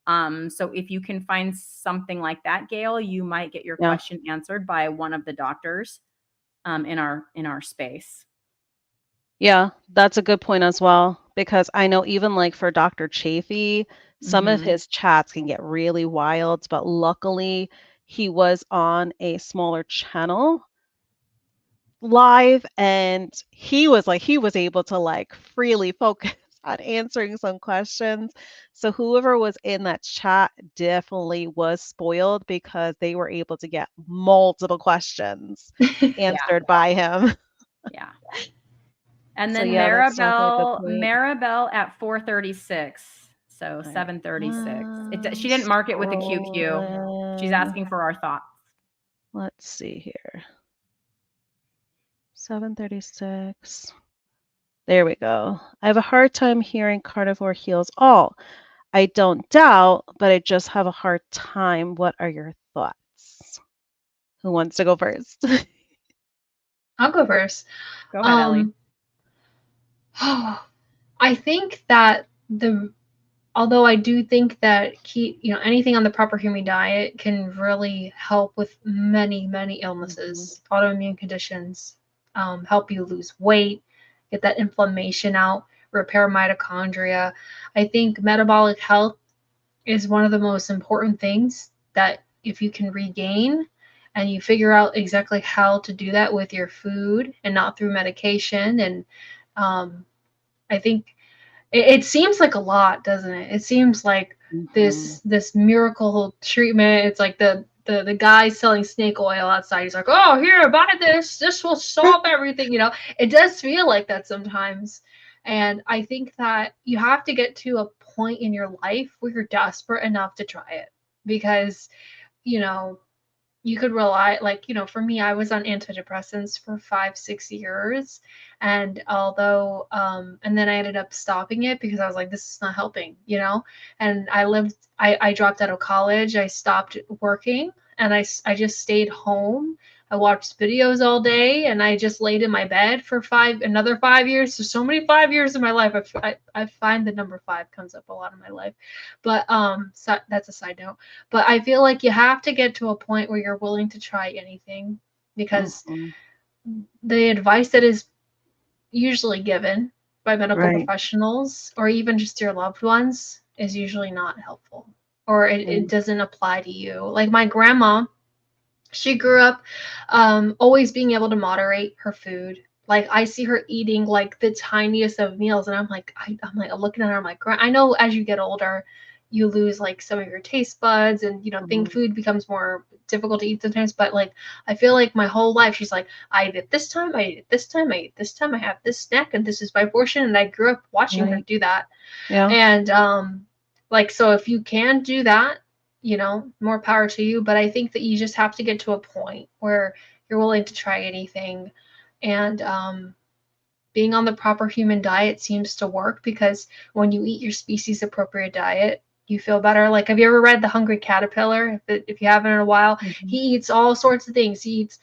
So if you can find something like that, Gail, you might get your Yeah. question answered by one of the doctors in our space. Yeah, that's a good point as well, because I know even, like, for Dr. Chafee, some of Mhm. his chats can get really wild, but luckily, he was on a smaller channel live, and he was able to, like, freely focus on answering some questions. So whoever was in that chat definitely was spoiled because they were able to get multiple questions Yeah, answered by him. yeah. And So then yeah, that's definitely a good Maribel point. Maribel at 4:36. So All right. 7:36. She didn't mark it with a QQ. She's Scrolling. asking for our thoughts. Let's see here. 7:36. There we go. I have a hard time hearing carnivore heals all. I don't doubt, but I just have a hard time. What are your thoughts? Who wants to go first? I'll go first. Go ahead, Ellie. Um, I think that although I do think that anything on the proper human diet can really help with many, many Mhm. illnesses, autoimmune conditions, help you lose weight, get that inflammation out, repair mitochondria. I think metabolic health is one of the most important things that if you can regain and you figure out exactly how to do that with your food and not through medication. And I think it seems like a lot, doesn't it? It seems like Mhm. this miracle treatment. It's like the guy selling snake oil outside. He's like, "Oh, here, buy this. This will solve everything." It does feel like that sometimes. And I think that you have to get to a point in your life where you're desperate enough to try it because, you know, you could rely, like, for me, I was on antidepressants for 5 6 years, and and then I ended up stopping it because I was like, this is not helping, and I dropped out of college, I stopped working, and I just stayed home. I watched videos all day, and I just laid in my bed for another 5 years. So many 5 years in my life. I find the number five comes up a lot in my life, but so that's a side note. But I feel like you have to get to a point where you're willing to try anything because Mhm. the advice that is usually given by medical Right. professionals or even just your loved ones is usually not helpful, or it Mm. doesn't apply to you. Like my grandma, she grew up always being able to moderate her food. Like I see her eating like the tiniest of meals, and I'm looking at her. I'm like, I know as you get older, you lose like some of your taste buds, and think Mhm. food becomes more difficult to eat sometimes. But like, I feel like my whole life, she's like, I eat it this time, I eat it this time, I eat this time, I have this snack, and this is my portion. And I grew up watching her Right. do that, Yeah. and like, so if you can do that, more power to you. But I think that you just have to get to a point where you're willing to try anything. And being on the proper human diet seems to work because when you eat your species appropriate diet, you feel better. Like, have you ever read The Hungry Caterpillar? If you haven't in a while, he eats all sorts of things. He eats,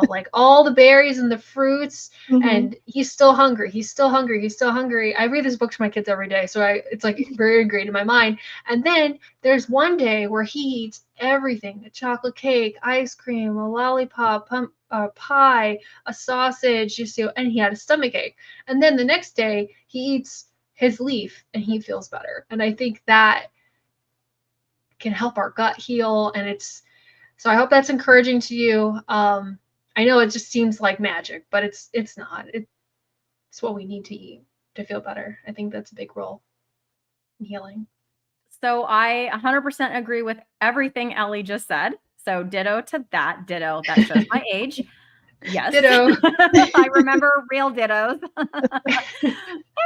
like all the berries and the fruits, Mhm. and he's still hungry. He's still hungry. He's still hungry. I read this book to my kids every day, so it's like very ingrained in my mind. And then there's one day where he eats everything: a chocolate cake, ice cream, a lollipop, pie, a sausage, and he had a stomach ache. And then the next day he eats his leaf and he feels better. And I think that can help our gut heal. And so I hope that's encouraging to you. I know it just seems like magic, but it's not. It's what we need to eat to feel better. I think that's a big role in healing. So I 100% agree with everything Ellie just said. So ditto to that. Ditto. That shows my age. Yes. Ditto. I remember real dittos.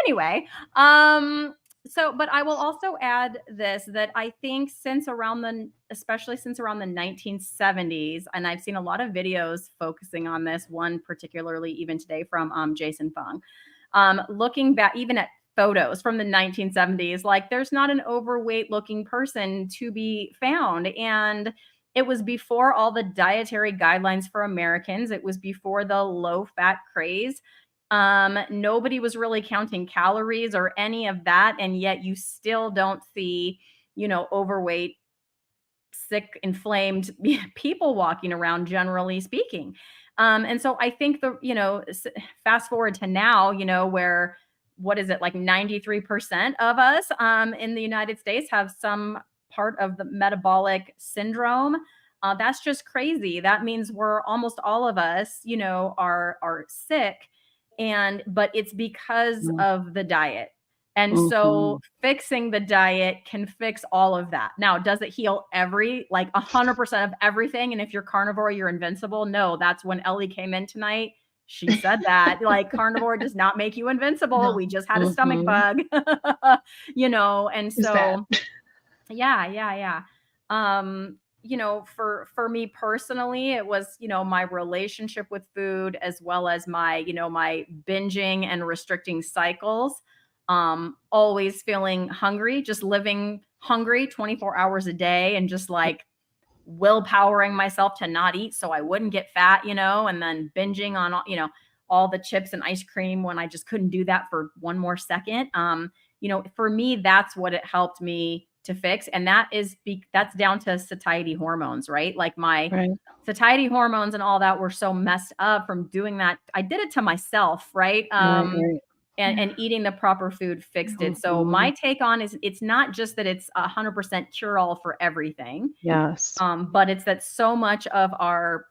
Anyway, but I will also add this, that I think especially since around the 1970s, and I've seen a lot of videos focusing on this, one particularly even today from Jason Fung. Looking back even at photos from the 1970s, like there's not an overweight looking person to be found. And it was before all the dietary guidelines for Americans. It was before the low fat craze. Nobody was really counting calories or any of that. And yet you still don't see, overweight, sick, inflamed people walking around, generally speaking. And so I think fast forward to now, where, what is it, like 93% of us in the United States have some part of the metabolic syndrome. That's just crazy. That means we're almost all of us, are sick, but it's because of the diet. And so fixing the diet can fix all of that. Now, does it heal 100% of everything? And if you're carnivore, you're invincible? No, that's when Ellie came in tonight. She said that, like, carnivore does not make you invincible. No. We just had a stomach bug, and so, yeah. For me personally, it was, my relationship with food, as well as my binging and restricting cycles. Always feeling hungry, just living hungry 24 hours a day, and just like willpowering myself to not eat so I wouldn't get fat, and then binging on all the chips and ice cream when I just couldn't do that for one more second. For me, that's what it helped me to fix. And that's down to satiety hormones, right? Like my Right. satiety hormones and all that were so messed up from doing that. I did it to myself, right? Right. And eating the proper food fixed it. So my take on is, it's not just that it's 100% cure all for everything, Yes. but it's that so much of our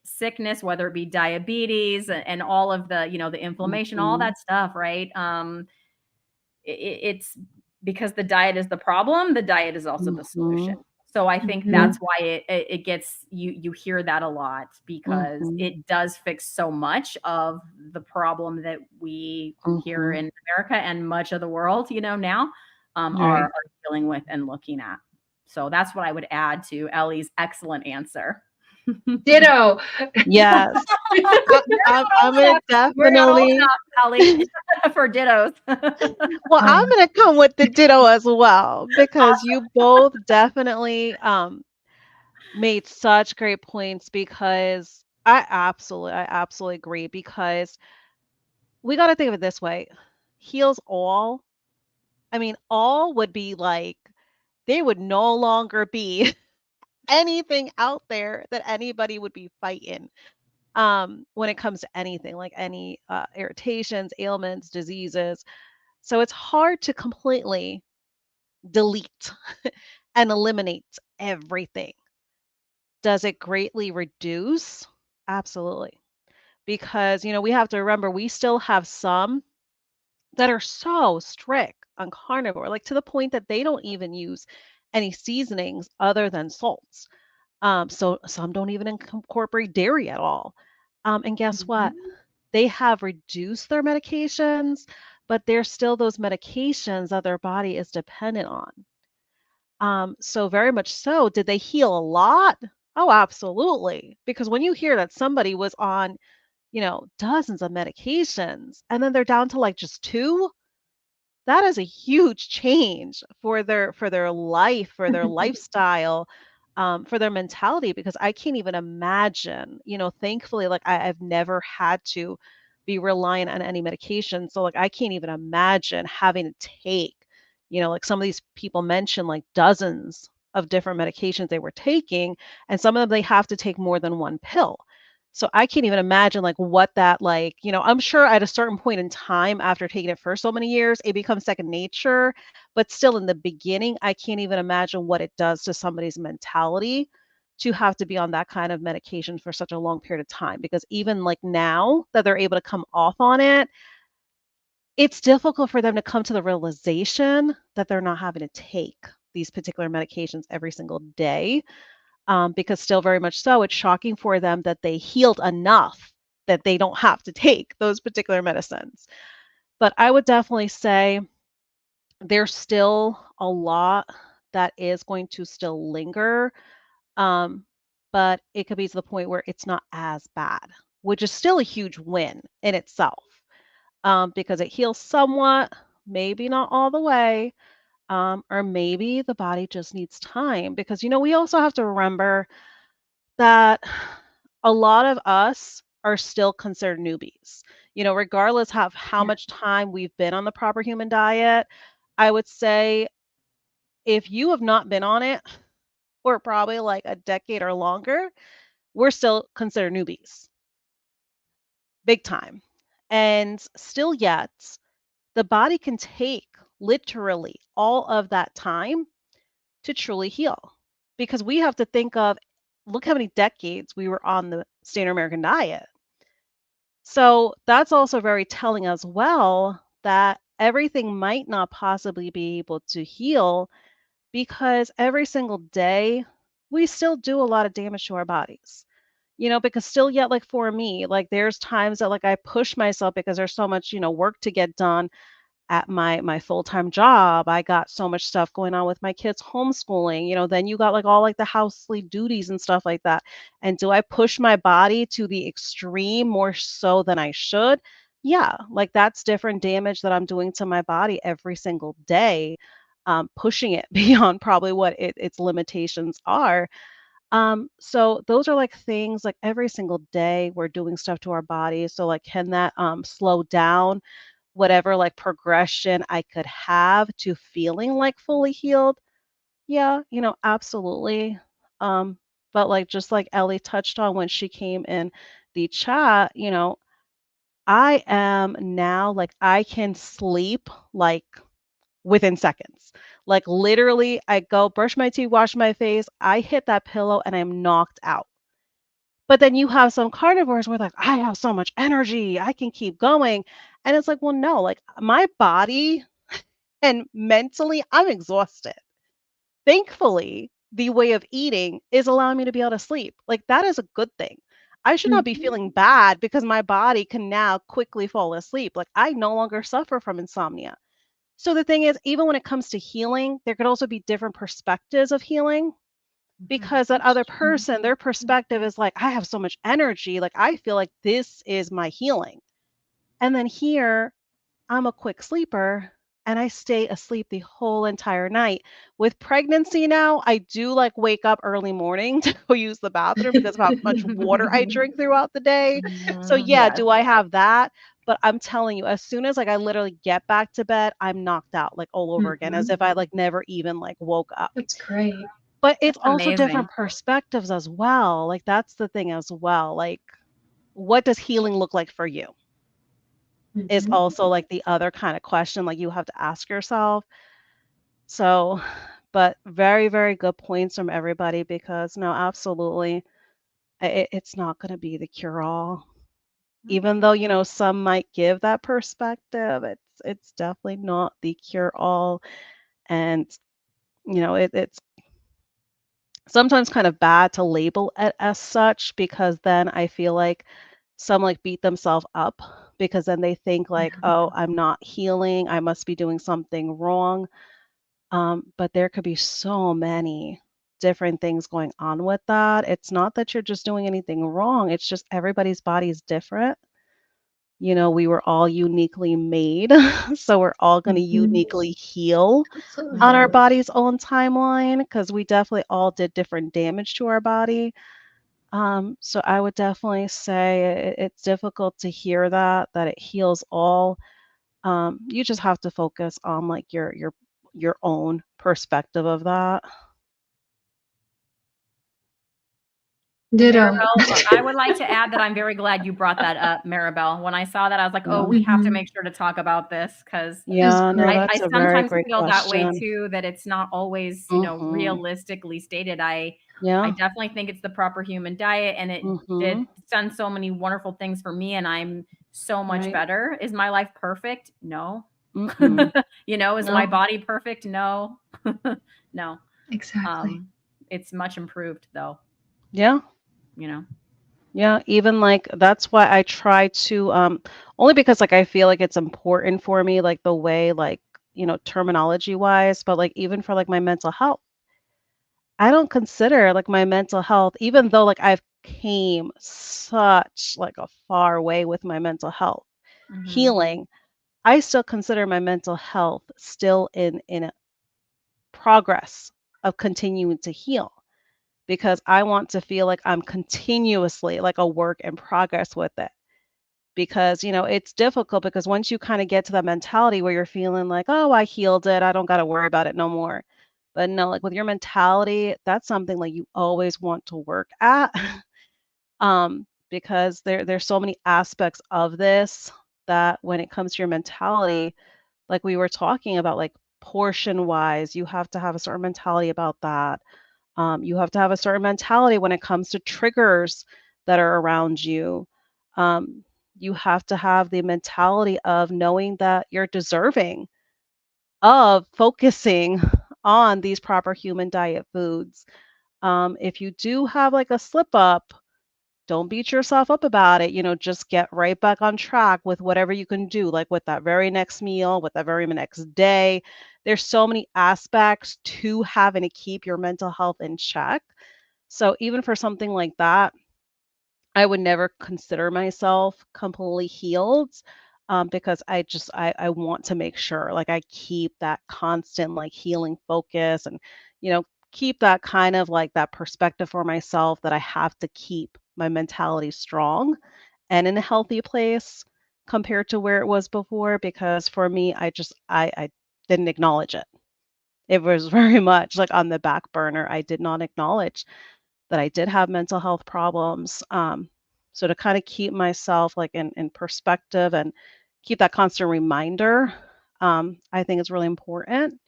sickness, whether it be diabetes and all of the, the inflammation, all that stuff, right? It's because the diet is the problem. The diet is also the solution. So I think that's why it gets, you hear that a lot, because it does fix so much of the problem that we here in America and much of the world, now are dealing with and looking at. So that's what I would add to Ellie's excellent answer. Ditto. Yes. I'm gonna We're not old definitely. enough, Ellie, for dittos. Well, I'm gonna come with the ditto as well, because you both definitely made such great points, because I absolutely agree, because we got to think of it this way. Heals all. I mean, all would be like, there would no longer be anything out there that anybody would be fighting when it comes to anything, like any irritations, ailments, diseases. So it's hard to completely delete and eliminate everything. Does it greatly reduce? Absolutely. Because, we have to remember, we still have some that are so strict on carnivore, like to the point that they don't even use any seasonings other than salts. So some don't even incorporate dairy at all. And guess what? They have reduced their medications, but there's still those medications that their body is dependent on. So very much so. Did they heal a lot? Oh, absolutely. Because when you hear that somebody was on, dozens of medications, and then they're down to like just two, that is a huge change for their life, for their lifestyle, for their mentality, because I can't even imagine, thankfully, like I've never had to be reliant on any medication. So like I can't even imagine having to take, like some of these people mentioned like dozens of different medications they were taking, and some of them they have to take more than one pill. So I can't even imagine like what that like, I'm sure at a certain point in time after taking it for so many years, it becomes second nature. But still in the beginning, I can't even imagine what it does to somebody's mentality to have to be on that kind of medication for such a long period of time. Because even like now that they're able to come off on it, it's difficult for them to come to the realization that they're not having to take these particular medications every single day, because still very much so, it's shocking for them that they healed enough that they don't have to take those particular medicines. But I would definitely say there's still a lot that is going to still linger, um, but it could be to the point where it's not as bad, which is still a huge win in itself, because it heals somewhat, maybe not all the way, or maybe the body just needs time. Because, we also have to remember that a lot of us are still considered newbies. Regardless of how Yeah. much time we've been on the proper human diet, I would say if you have not been on it for probably like a decade or longer, we're still considered newbies, big time. And still yet, the body can take literally all of that time to truly heal. Because we have to think of, look how many decades we were on the standard American diet. So that's also very telling as well that everything might not possibly be able to heal, because every single day we still do a lot of damage to our bodies. Because still yet, like for me, like there's times that like I push myself because there's so much, work to get done at my full-time job. I got so much stuff going on with my kids homeschooling. Then you got like all like the housely duties and stuff like that. And do I push my body to the extreme more so than I should? Yeah, like that's different damage that I'm doing to my body every single day, pushing it beyond probably what its limitations are. So those are like things like every single day we're doing stuff to our body. So like can that slow down whatever like progression I could have to feeling like fully healed? Yeah, absolutely. Um, but like just like Ellie touched on when she came in the chat, I am now like I can sleep like within seconds. Like literally, I go brush my teeth, wash my face, I hit that pillow and I'm knocked out. But then you have some carnivores where like, I have so much energy, I can keep going. And it's like, well, no, like my body and mentally, I'm exhausted. Thankfully, the way of eating is allowing me to be able to sleep. Like that is a good thing. I should not be Mhm. feeling bad because my body can now quickly fall asleep. Like I no longer suffer from insomnia. So the thing is, even when it comes to healing, there could also be different perspectives of healing, Mhm. because that That's other true. person, their perspective is like, I have so much energy. Like, I feel like this is my healing. And then here, I'm a quick sleeper and I stay asleep the whole entire night. With pregnancy now, I do like wake up early morning to go use the bathroom because of how much water I drink throughout the day. So, Mhm. yeah, Yes. do I have that? But I'm telling you, as soon as like I literally get back to bed, I'm knocked out like all over again, as Mhm. if I like never even like woke up. That's great. But it's That's also different amazing. perspectives as well. Like that's the thing as well. Like what does healing look like for you? Is Mhm. also like the other kind of question like you have to ask yourself. So, but very, very good points from everybody, because no, absolutely, it's not going to be the cure all. Even though, some might give that perspective, it's definitely not the cure all. And, it's sometimes kind of bad to label it as such, because then I feel like some like beat themselves up because then they think like, Yeah. oh, I'm not healing, I must be doing something wrong. But there could be so many different things going on with that. It's not that you're just doing anything wrong, it's just everybody's body is different. We were all uniquely made, so we're all going to Mhm. uniquely heal Absolutely. on our Mhm. body's own timeline because we definitely all did different damage to our body. So I would definitely say it's difficult to hear that it heals all. You just have to focus on like your own perspective of that. Ditto. Maribel, I would like to add that I'm very glad you brought that up, Maribel. When I saw that, I was like, oh, Yeah. we have to Mhm. make sure to talk about this because It's Yeah, no, great. I that's a very sometimes great feel that way question. too, that it's not always, Mhm. realistically stated. I Yeah. definitely think it's the proper human diet and it did Mhm. done so many wonderful things for me and I'm so much Right. better. Is my life perfect? No. Mm-mm. Is my No. body perfect? No. No. Exactly. Um, it's much improved though, Yeah. you know. Yeah, even like that's why I try to only because like I feel like it's important for me like the way like, terminology wise, but like even for like my mental health. I don't consider like my mental health even though like I've came such like a far way with my mental health Mhm. healing. I still consider my mental health still in a progress of continuing to heal because I want to feel like I'm continuously like a work in progress with it. Because, it's difficult because once you kind of get to that mentality where you're feeling like, oh, I healed it, I don't got to worry about it no more. But no, like with your mentality, that's something like you always want to work at. Because there's so many aspects of this that when it comes to your mentality, like we were talking about, like portion wise, you have to have a certain mentality about that. You have to have a certain mentality when it comes to triggers that are around you. Um, you have to have the mentality of knowing that you're deserving of focusing on these proper human diet foods. If you do have like a slip up, don't beat yourself up about it. Just get right back on track with whatever you can do, like with that very next meal, with that very next day. There's so many aspects to having to keep your mental health in check. So even for something like that, I would never consider myself completely healed because I want to make sure like I keep that constant like healing focus and you know keep that kind of like that perspective for myself that I have to keep my mentality strong and in a healthy place compared to where it was before because for me I didn't acknowledge it. It was very much like on the back burner. I did not acknowledge that I did have mental health problems. So to kind of keep myself like in perspective and keep that constant reminder, I think is really important.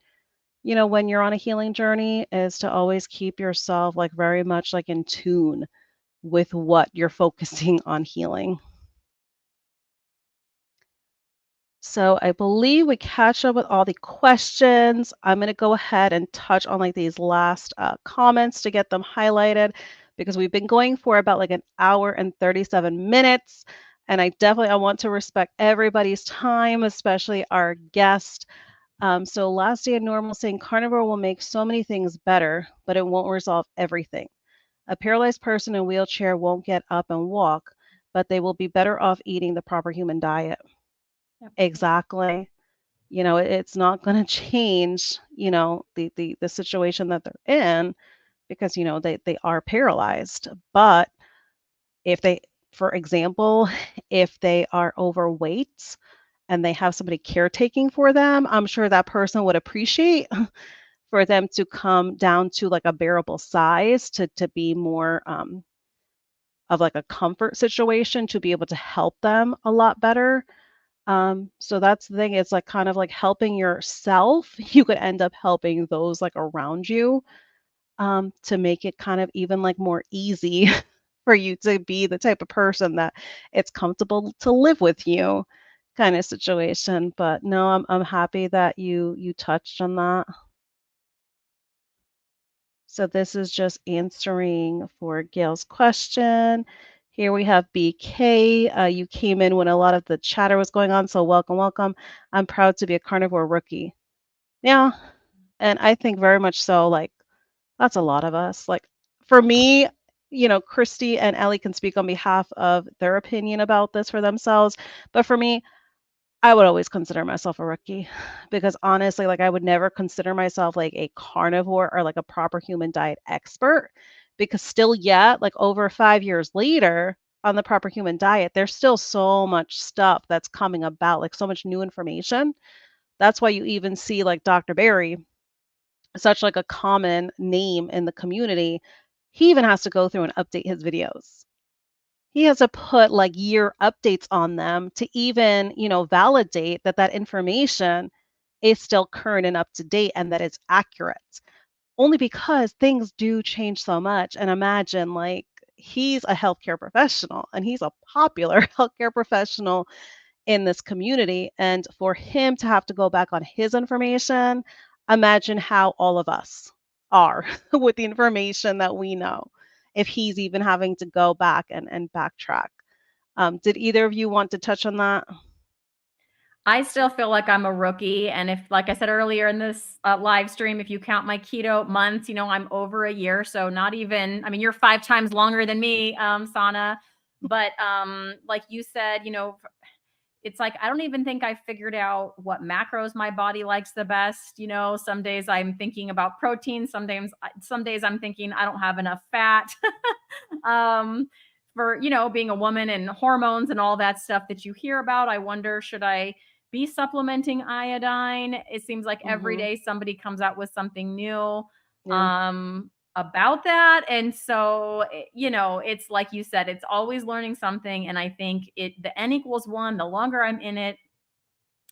When you're on a healing journey, is to always keep yourself like very much like in tune with what you're focusing on healing. So I believe we catch up with all the questions. I'm going to go ahead and touch on like these last comments to get them highlighted because we've been going for about like an hour and 37 minutes. And I want to respect everybody's time, especially our guest. So last day of normal saying carnivore will make so many things better, but it won't resolve everything. A paralyzed person in a wheelchair won't get up and walk, but they will be better off eating the proper human diet. Yep. Exactly. It's not going to change, the situation that they're in because, they are paralyzed. But if they, for example, if they are overweight and they have somebody caretaking for them, I'm sure that person would appreciate for them to come down to like a bearable size to be more of like a comfort situation to be able to help them a lot better. So that's the thing, it's like kind of like helping yourself. You could end up helping those like around you to make it kind of even like more easy for you to be the type of person that it's comfortable to live with you kind of situation. But no, I'm happy that you touched on that. So this is just answering for Gail's question. Here we have BK. You came in when a lot of the chatter was going on, so welcome, welcome. I'm proud to be a carnivore rookie. Yeah, and I think very much so. Like that's a lot of us. Like for me, Christy and Ellie can speak on behalf of their opinion about this for themselves. But for me, I would always consider myself a rookie because honestly, like I would never consider myself like a carnivore or like a proper human diet expert because still yet, like over 5 years later on the proper human diet, there's still so much stuff that's coming about, like so much new information. That's why you even see like Dr. Barry, such like a common name in the community. He even has to go through and update his videos. He has to put like year updates on them to even, validate that that information is still current and up to date and that it's accurate. Only because things do change so much. And imagine like he's a healthcare professional and he's a popular healthcare professional in this community. And for him to have to go back on his information, imagine how all of us are with the information that we know, if he's even having to go back and backtrack. Did either of you want to touch on that? I still feel like I'm a rookie. And if, like I said earlier in this live stream, if you count my keto months, I'm over a year. So not even, I mean, you're 5 times longer than me, Sana. But like you said, it's like I don't even think I figured out what macros my body likes the best. Some days I'm thinking about protein, some days I'm thinking I don't have enough fat. um for being a woman and hormones and all that stuff that you hear about, I wonder, should I be supplementing iodine? It seems like every Hmm. day somebody comes out with something new Yeah. about that. And so, it's like you said, it's always learning something. And I think the N equals one, the longer I'm in it,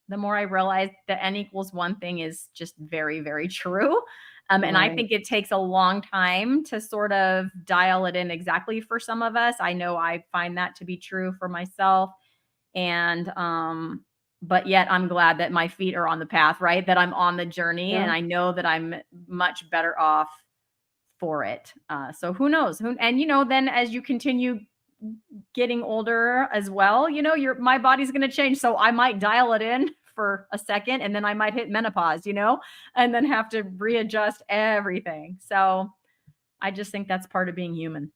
the more I realize the N equals one thing is just very, very true. And I Right. think it takes a long time to sort of dial it in exactly for some of us. I know I find that to be true for myself. And, but yet I'm glad that my feet are on the path, right? That I'm on the journey, Yeah. and I know that I'm much better off for it. So who knows? And then as you continue getting older as well, my body's going to change. So I might dial it in for a second, and then I might hit menopause, and then have to readjust everything. So I just think that's part of being human.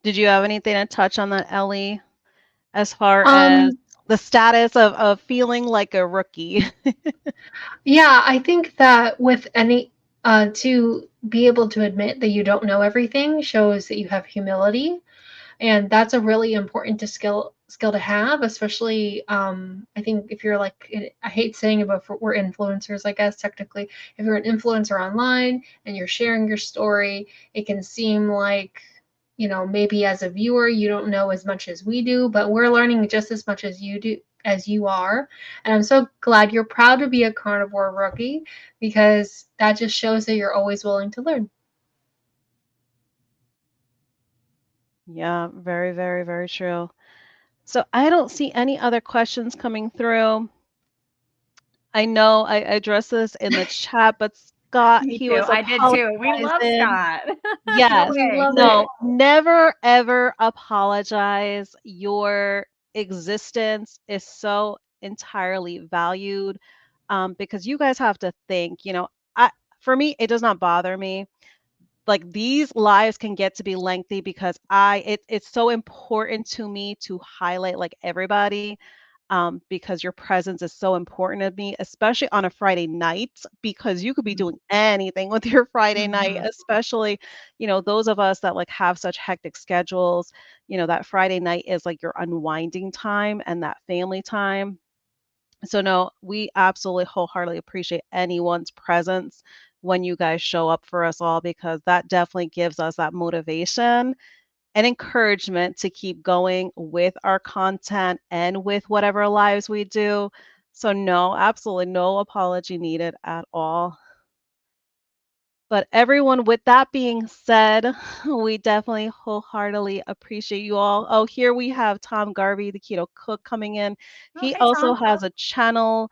Did you have anything to touch on that, Ellie, as far as Um, the status of feeling like a rookie? yeah, I think that with any to be able to admit that you don't know everything shows that you have humility, and that's a really important skill to have, especially I think if you're like, I hate saying it, but we're influencers, I guess technically. If you're an influencer online and you're sharing your story, it can seem like, maybe as a viewer you don't know as much as we do, but we're learning just as much as you do, as you are. And I'm so glad you're proud to be a carnivore rookie, because that just shows that you're always willing to learn. Yeah, very, very, very true. So I don't see any other questions coming through. I know I addressed this in the chat, but Scott, Me he too. was I did too. We love apologizing. Scott. No Yes. We way. love No, it. never ever apologize. Your existence is so entirely valued, because you guys have to think, for me, it does not bother me. Like these lives can get to be lengthy because it's so important to me to highlight like everybody, because your presence is so important to me, especially on a Friday night, because you could be doing anything with your Friday night, Mhm. especially, those of us that like have such hectic schedules, that Friday night is like your unwinding time and that family time. So no, we absolutely wholeheartedly appreciate anyone's presence when you guys show up for us all, because that definitely gives us that motivation and encouragement to keep going with our content and with whatever lives we do. So, no, absolutely no apology needed at all. But everyone, with that being said, we definitely wholeheartedly appreciate you all. Oh, here we have Tom Garvey, the keto cook, coming in. Oh, He hey, also Tom. has a channel.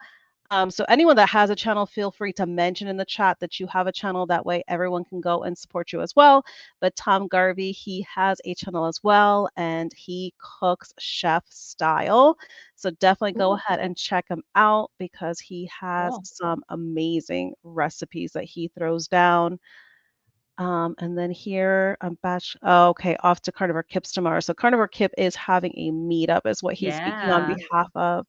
So anyone that has a channel, feel free to mention in the chat that you have a channel. That way everyone can go and support you as well. But Tom Garvey, he has a channel as well, and he cooks chef style. So definitely go Ooh, ahead and check him out because he has cool. some amazing recipes that he throws down. And then here, oh, okay, off to Carnivore Kips tomorrow. So Carnivore Kip is having a meetup, is what he's speaking on Yeah. behalf of.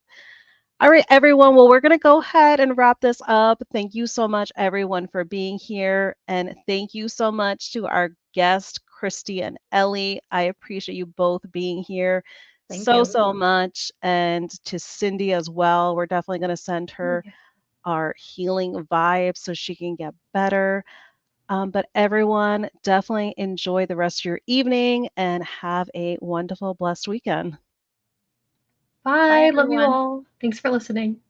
All right, everyone. Well, we're going to go ahead and wrap this up. Thank you so much, everyone, for being here. And thank you so much to our guests, Christy and Ellie. I appreciate you both being here Thank you. so much. And to Cindy as well. We're definitely going to send her our healing vibes so she can get better. But everyone, definitely enjoy the rest of your evening and have a wonderful, blessed weekend. Bye. Love you everyone. all. Thanks for listening.